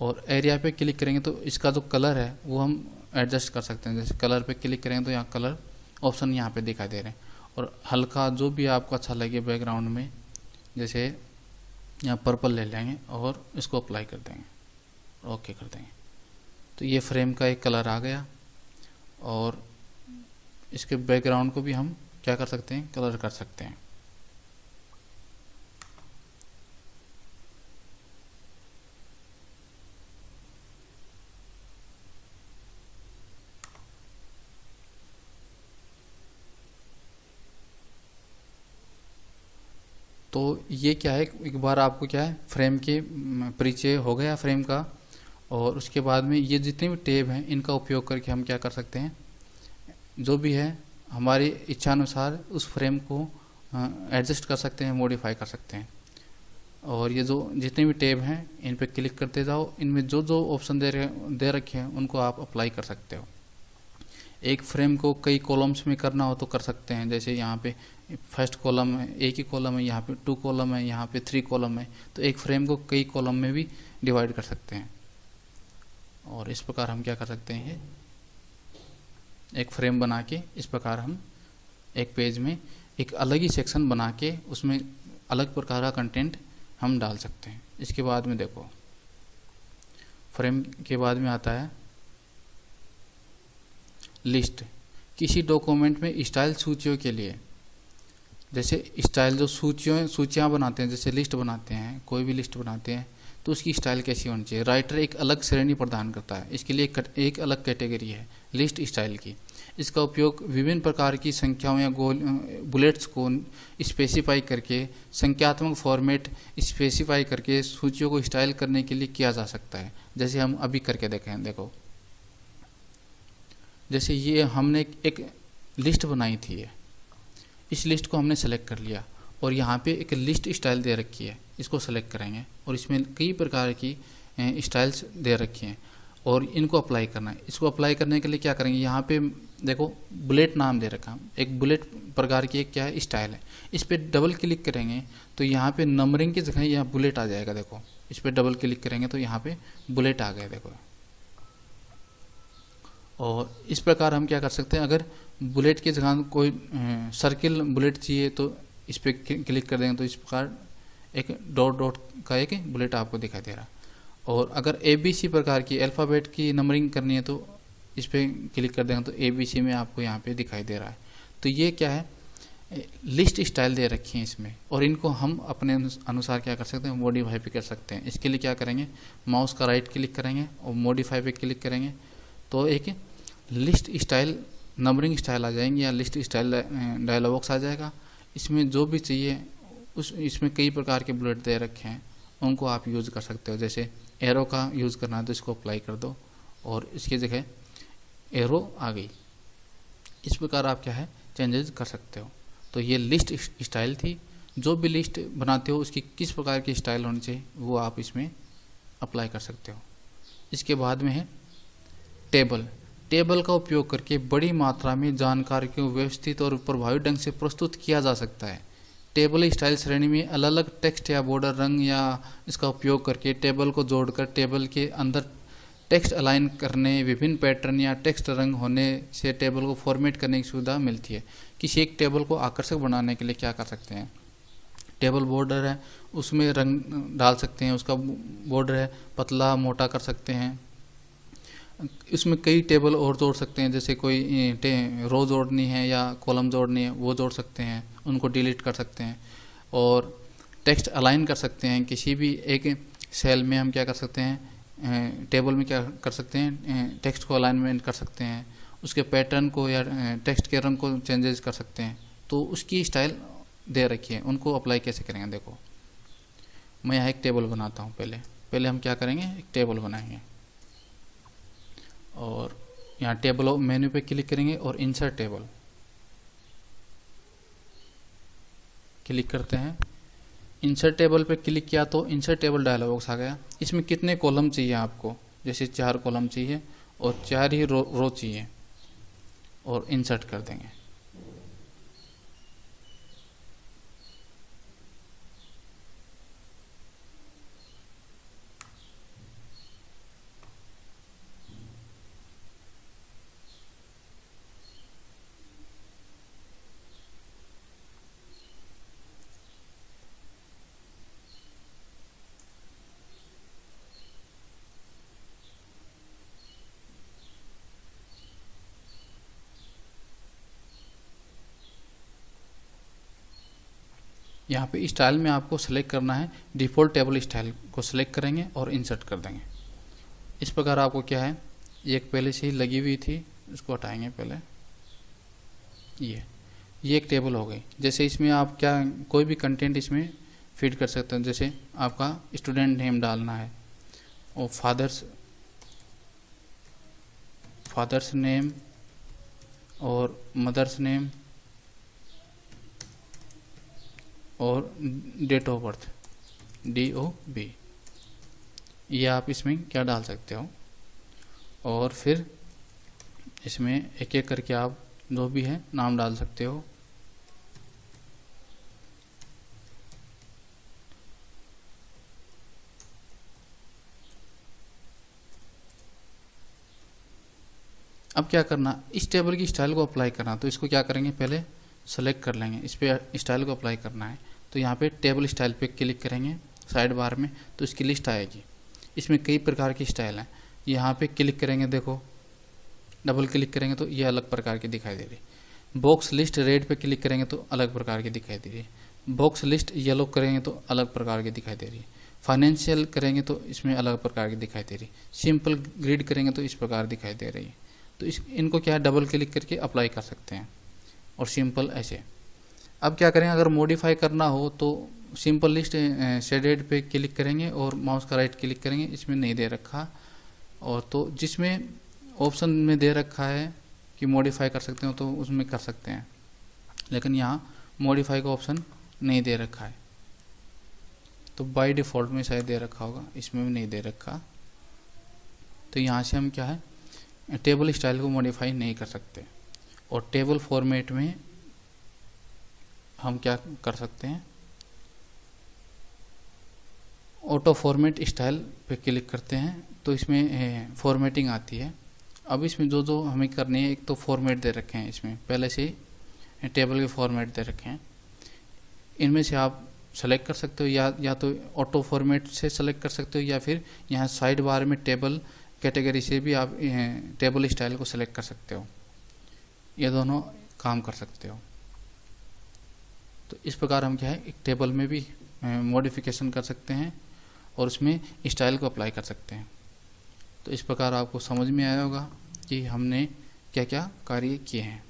Speaker 1: और एरिया पे क्लिक करेंगे तो इसका जो कलर है वो हम एडजस्ट कर सकते हैं। जैसे कलर पे क्लिक करेंगे तो यहाँ कलर ऑप्शन यहाँ पे दिखाई दे रहे हैं। और हल्का जो भी आपको अच्छा लगे बैकग्राउंड में, जैसे यहाँ पर्पल ले लेंगे और इसको अप्लाई कर देंगे, ओके कर देंगे, तो ये फ्रेम का एक कलर आ गया। और इसके बैकग्राउंड को भी हम क्या कर सकते हैं, कलर कर सकते हैं। तो ये क्या है, एक बार आपको क्या है फ्रेम के परिचय हो गया फ्रेम का, और उसके बाद में ये जितने भी टैब हैं इनका उपयोग करके हम क्या कर सकते हैं, जो भी है हमारी इच्छानुसार उस फ्रेम को एडजस्ट कर सकते हैं, मॉडिफाई कर सकते हैं। और ये जो जितने भी टैब हैं इन पे क्लिक करते जाओ, इनमें जो जो ऑप्शन दे रखे हैं उनको आप अप्लाई कर सकते हो। एक फ्रेम को कई कॉलम्स में करना हो तो कर सकते हैं, जैसे यहाँ पे फर्स्ट कॉलम है, एक ही कॉलम है, यहाँ पे 2 कॉलम है, यहाँ पे 3 कॉलम है, तो एक फ्रेम को कई कॉलम में भी डिवाइड कर सकते हैं। और इस प्रकार हम क्या कर सकते हैं, एक फ्रेम बना के इस प्रकार हम एक पेज में एक अलग ही सेक्शन बना के उसमें अलग प्रकार का कंटेंट हम डाल सकते हैं। इसके बाद में देखो, फ्रेम के बाद में आता है लिस्ट। किसी डॉक्यूमेंट में स्टाइल सूचियों के लिए, जैसे स्टाइल जो सूचियाँ बनाते हैं, जैसे लिस्ट बनाते हैं, कोई भी लिस्ट बनाते हैं तो उसकी स्टाइल कैसी होनी चाहिए। राइटर एक अलग श्रेणी प्रदान करता है, इसके लिए एक अलग कैटेगरी है लिस्ट स्टाइल की। इसका उपयोग विभिन्न प्रकार की संख्याओं या बुलेट्स को स्पेसिफाई करके, संख्यात्मक फॉर्मेट स्पेसिफाई करके सूचियों को स्टाइल करने के लिए किया जा सकता है। जैसे हम अभी करके देखें, देखो जैसे ये हमने एक लिस्ट बनाई थी, इस लिस्ट को हमने सेलेक्ट कर लिया और यहाँ पे एक लिस्ट स्टाइल दे रखी है, इसको सेलेक्ट करेंगे और इसमें कई प्रकार की स्टाइल्स दे रखी हैं और इनको अप्लाई करना है। इसको अप्लाई करने के लिए क्या करेंगे, यहाँ पे देखो बुलेट नाम दे रखा है, एक बुलेट प्रकार की एक क्या है स्टाइल है। इस पर डबल क्लिक करेंगे तो यहाँ पे नंबरिंग की जगह यहाँ बुलेट आ जाएगा। देखो इस पर डबल क्लिक करेंगे तो यहाँ पे बुलेट आ गए, देखो। और इस प्रकार हम क्या कर सकते हैं, अगर बुलेट की जगह कोई सर्किल बुलेट चाहिए तो इस पर क्लिक कर देंगे तो इस प्रकार एक डॉट डॉट का एक बुलेट आपको दिखाई दे रहा है। और अगर ABC प्रकार की अल्फ़ाबेट की नंबरिंग करनी है तो इस पर क्लिक कर देंगे तो ABC में आपको यहाँ पे दिखाई दे रहा है। तो ये क्या है, लिस्ट स्टाइल दे रखी है इसमें, और इनको हम अपने अनुसार क्या कर सकते हैं, मॉडिफाई भी कर सकते हैं। इसके लिए क्या करेंगे, माउस का राइट क्लिक करेंगे और मॉडिफाई पे क्लिक करेंगे तो एक लिस्ट स्टाइल नंबरिंग स्टाइल आ जाएंगे या लिस्ट स्टाइल डायलॉग बॉक्स आ जाएगा। इसमें जो भी चाहिए इसमें कई प्रकार के बुलेट दे रखे हैं, उनको आप यूज़ कर सकते हो। जैसे एरो का यूज़ करना है तो इसको अप्लाई कर दो और इसकी जगह एरो आ गई। इस प्रकार आप क्या है चेंजेस कर सकते हो। तो ये लिस्ट स्टाइल थी। जो भी लिस्ट बनाते हो उसकी किस प्रकार की स्टाइल होनी चाहिए वो आप इसमें अप्लाई कर सकते हो। इसके बाद में है टेबल। टेबल का उपयोग करके बड़ी मात्रा में जानकारी को व्यवस्थित और प्रभावी ढंग से प्रस्तुत किया जा सकता है। टेबल स्टाइल श्रेणी में अलग अलग टेक्स्ट या बॉर्डर रंग या इसका उपयोग करके टेबल को जोड़कर टेबल के अंदर टेक्स्ट अलाइन करने, विभिन्न पैटर्न या टेक्स्ट रंग होने से टेबल को फॉर्मेट करने की सुविधा मिलती है। किसी एक टेबल को आकर्षक बनाने के लिए क्या कर सकते हैं, टेबल बॉर्डर है उसमें रंग डाल सकते हैं, उसका बॉर्डर है पतला मोटा कर सकते हैं। इसमें कई टेबल और जोड़ सकते हैं, जैसे कोई रो जोड़नी है या कॉलम जोड़नी है वो जोड़ सकते हैं, उनको डिलीट कर सकते हैं। और टेक्स्ट अलाइन कर सकते हैं, किसी भी एक सेल में हम क्या कर सकते हैं, टेबल में क्या कर सकते हैं, टेक्स्ट को अलाइनमेंट कर सकते हैं, उसके पैटर्न को या टेक्स्ट के रंग को चेंजेस कर सकते हैं। तो उसकी स्टाइल दे रखी है, उनको अप्लाई कैसे करेंगे। देखो मैं यहाँ एक टेबल बनाता हूँ। पहले हम क्या करेंगे, एक टेबल बनाएंगे और यहाँ टेबल मेन्यू पे क्लिक करेंगे और इंसर्ट टेबल क्लिक करते हैं। इंसर्ट टेबल पे क्लिक किया तो इंसर्ट टेबल डायलॉग बॉक्स आ गया। इसमें कितने कॉलम चाहिए आपको, जैसे 4 कॉलम चाहिए और 4 ही रो चाहिए और इंसर्ट कर देंगे। यहाँ पे स्टाइल में आपको सेलेक्ट करना है डिफ़ॉल्ट टेबल स्टाइल को सेलेक्ट करेंगे और इंसर्ट कर देंगे। इस प्रकार आपको क्या है, एक पहले से ही लगी हुई थी, इसको हटाएंगे पहले। ये एक टेबल हो गई। जैसे इसमें आप क्या कोई भी कंटेंट इसमें फीड कर सकते हैं। जैसे आपका स्टूडेंट नेम डालना है और फादर्स नेम और मदर्स नेम और डेट ऑफ बर्थ DOB, ये आप इसमें क्या डाल सकते हो। और फिर इसमें एक एक करके आप जो भी है नाम डाल सकते हो। अब क्या करना, इस टेबल की स्टाइल को अप्लाई करना, तो इसको क्या करेंगे, पहले सेलेक्ट कर लेंगे, इस पर स्टाइल को अप्लाई करना है। तो यहाँ पे टेबल स्टाइल पे क्लिक करेंगे साइड बार में, तो इसकी लिस्ट आएगी। इसमें कई प्रकार की स्टाइल हैं। यहाँ पे क्लिक करेंगे, देखो डबल क्लिक करेंगे तो ये अलग प्रकार की दिखाई दे रही। बॉक्स लिस्ट रेड पे क्लिक करेंगे तो अलग प्रकार की दिखाई दे रही है। बॉक्स लिस्ट येलो करेंगे तो अलग प्रकार की दिखाई दे रही है। फाइनेंशियल करेंगे तो इसमें अलग प्रकार की दिखाई दे रही। सिंपल ग्रिड करेंगे तो इस प्रकार दिखाई दे रही है। तो इनको क्या है, डबल क्लिक करके अप्लाई कर सकते हैं और सिंपल ऐसे। अब क्या करें, अगर मॉडिफाई करना हो तो सिंपल लिस्ट शेडेड पे क्लिक करेंगे और माउस का राइट क्लिक करेंगे, इसमें नहीं दे रखा, और तो जिसमें ऑप्शन में दे रखा है कि मॉडिफाई कर सकते हो तो उसमें कर सकते हैं, लेकिन यहाँ मॉडिफाई का ऑप्शन नहीं दे रखा है। तो बाय डिफ़ॉल्ट में शायद दे रखा होगा, इसमें भी नहीं दे रखा। तो यहाँ से हम क्या है, टेबल स्टाइल को मॉडिफाई नहीं कर सकते। और टेबल फॉर्मेट में हम क्या कर सकते हैं, ऑटो फॉर्मेट स्टाइल पे क्लिक करते हैं तो इसमें फॉर्मेटिंग आती है। अब इसमें जो जो हमें करनी है, एक तो फॉर्मेट दे रखे हैं, इसमें पहले से ही टेबल के फॉर्मेट दे रखे हैं। इनमें से आप सेलेक्ट कर सकते हो, या तो ऑटो फॉर्मेट से सेलेक्ट कर सकते हो, या फिर यहाँ साइड बार में टेबल कैटेगरी से भी आप टेबल स्टाइल को सेलेक्ट कर सकते हो। ये दोनों काम कर सकते हो। तो इस प्रकार हम क्या है, एक टेबल में भी मॉडिफिकेशन कर सकते हैं और उसमें स्टाइल को अप्लाई कर सकते हैं। तो इस प्रकार आपको समझ में आया होगा कि हमने क्या क्या कार्य किए हैं।